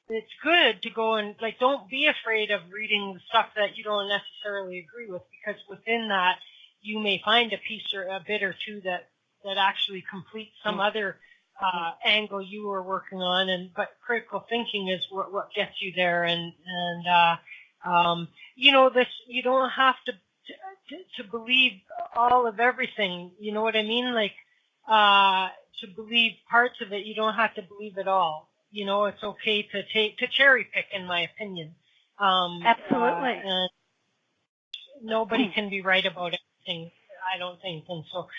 it's good to go and, like, don't be afraid of reading the stuff that you don't necessarily agree with, because within that you may find a piece or a bit or two that actually completes some other angle you were working on, but critical thinking is what gets you there, and this, you don't have to believe all of everything, you know what I mean? Like, to believe parts of it, you don't have to believe it all. It's okay to cherry pick, in my opinion. Absolutely. And nobody can be right about everything, I don't think. And so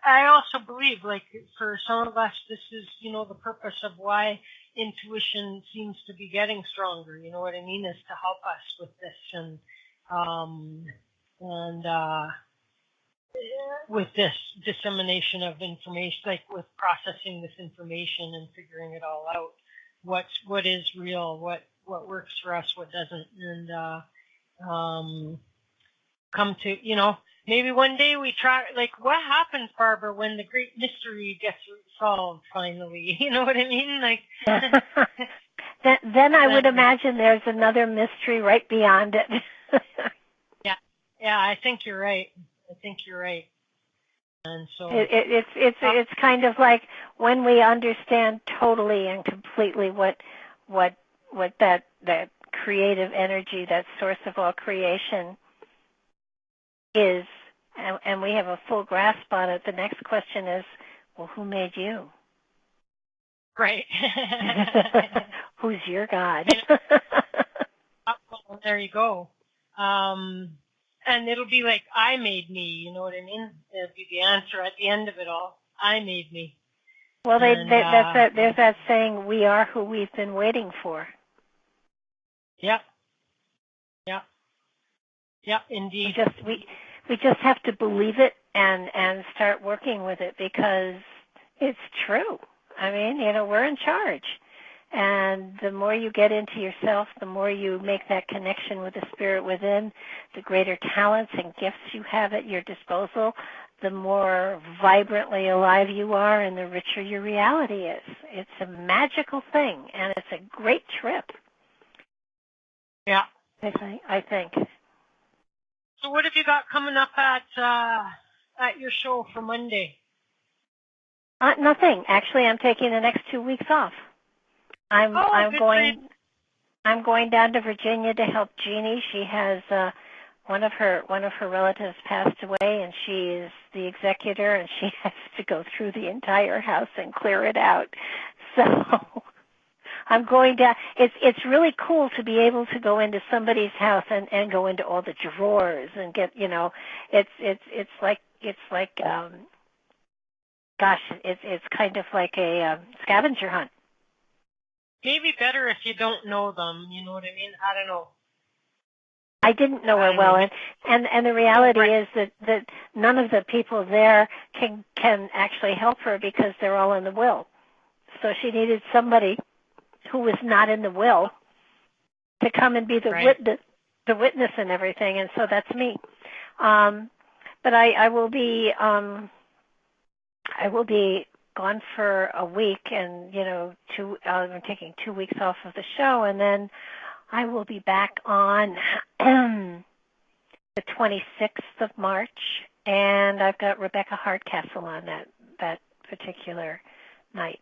I also believe, like, for some of us, this is, the purpose of why intuition seems to be getting stronger. You know what I mean? Is to help us with this and with this dissemination of information, like with processing this information and figuring it all out. What is real? What works for us? What doesn't? And come to, maybe one day we try, like, what happens, Barbara, when the great mystery gets solved finally? You know what I mean? Like, then I would imagine there's another mystery right beyond it. Yeah, I think you're right. And so it's kind of like when we understand totally and completely what that creative energy, that source of all creation is, and we have a full grasp on it. The next question is, well, who made you? Right. Who's your God? Well, there you go. And it'll be like, I made me, you know what I mean? It'll be the answer at the end of it all. I made me. Well, there's that saying, we are who we've been waiting for. Yep, indeed. We just have to believe it and start working with it, because it's true. I mean, we're in charge. And the more you get into yourself, the more you make that connection with the spirit within, the greater talents and gifts you have at your disposal, the more vibrantly alive you are, and the richer your reality is. It's a magical thing, and it's a great trip. Yeah. I think. So what have you got coming up at at your show for Monday? Nothing. Actually, I'm taking the next 2 weeks off. I'm going down to Virginia to help Jeannie. She has one of her relatives passed away, and she is the executor, and she has to go through the entire house and clear it out. So I'm going down. It's really cool to be able to go into somebody's house and go into all the drawers and get, it's like gosh, it's kind of like a scavenger hunt. Maybe better if you don't know them. You know what I mean? I don't know. I didn't know her well, and the reality is that none of the people there can actually help her because they're all in the will. So she needed somebody who was not in the will to come and be the witness and everything, and so that's me. But I will be gone for a week, and I'm taking 2 weeks off of the show, and then I will be back on the 26th of March, and I've got Rebecca Hardcastle on that particular night.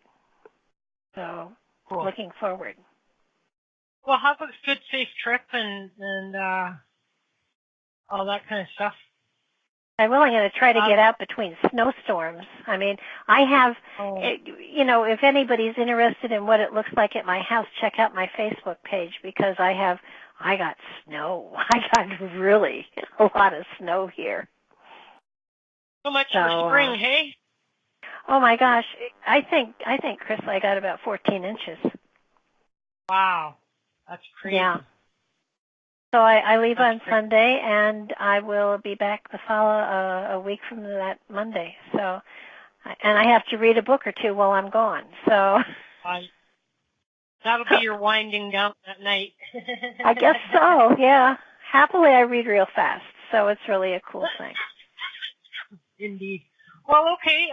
So cool. Looking forward. Well, have a good, safe trip and all that kind of stuff. I'm really going to try to get out between snowstorms. I mean, I have, if anybody's interested in what it looks like at my house, check out my Facebook page because I got snow. I got really a lot of snow here. So much for spring, hey? Oh my gosh, I think, Chris, I got about 14 inches. Wow, that's crazy. Yeah. So I leave on Sunday, and I will be back a week from that Monday. So, and I have to read a book or two while I'm gone. So that'll be your winding down at night. I guess so. Yeah. Happily, I read real fast, so it's really a cool thing. Indeed. Well, okay.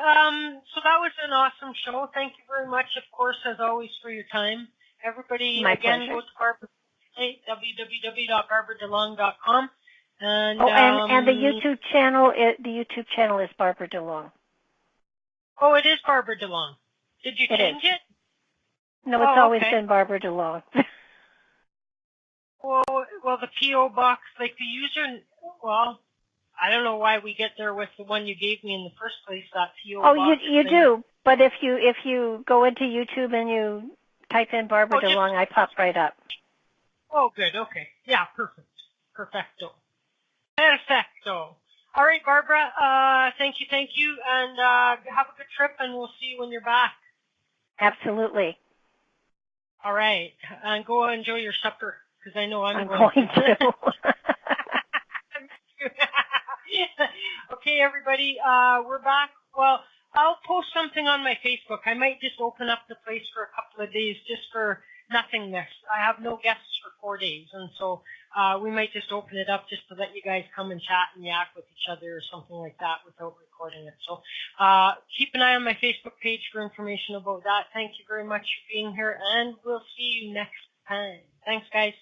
So that was an awesome show. Thank you very much, of course, as always, for your time. Everybody, My again, pleasure. go to Barbara's website, www.barbaradelong.com. And the YouTube channel. The YouTube channel is Barbara DeLong. Oh, it is Barbara DeLong. Did you change it? No, it's always been Barbara DeLong. Well, the P.O. box, like the user, well, I don't know why we get there with the one you gave me in the first place, that P.O. box. Oh, you do. But if you go into YouTube and you type in Barbara DeLong, I pop right up. Oh, good. Okay. Yeah, perfect. Perfecto. All right, Barbara, thank you, and have a good trip, and we'll see you when you're back. Absolutely. All right, and go enjoy your supper, because I know I'm going to. Okay, everybody, we're back. Well, I'll post something on my Facebook. I might just open up the place for a couple of days just for nothingness. I have no guests for 4 days, and so we might just open it up just to let you guys come and chat and yak with each other or something like that without recording it. So keep an eye on my Facebook page for information about that. Thank you very much for being here, and we'll see you next time. Thanks, guys.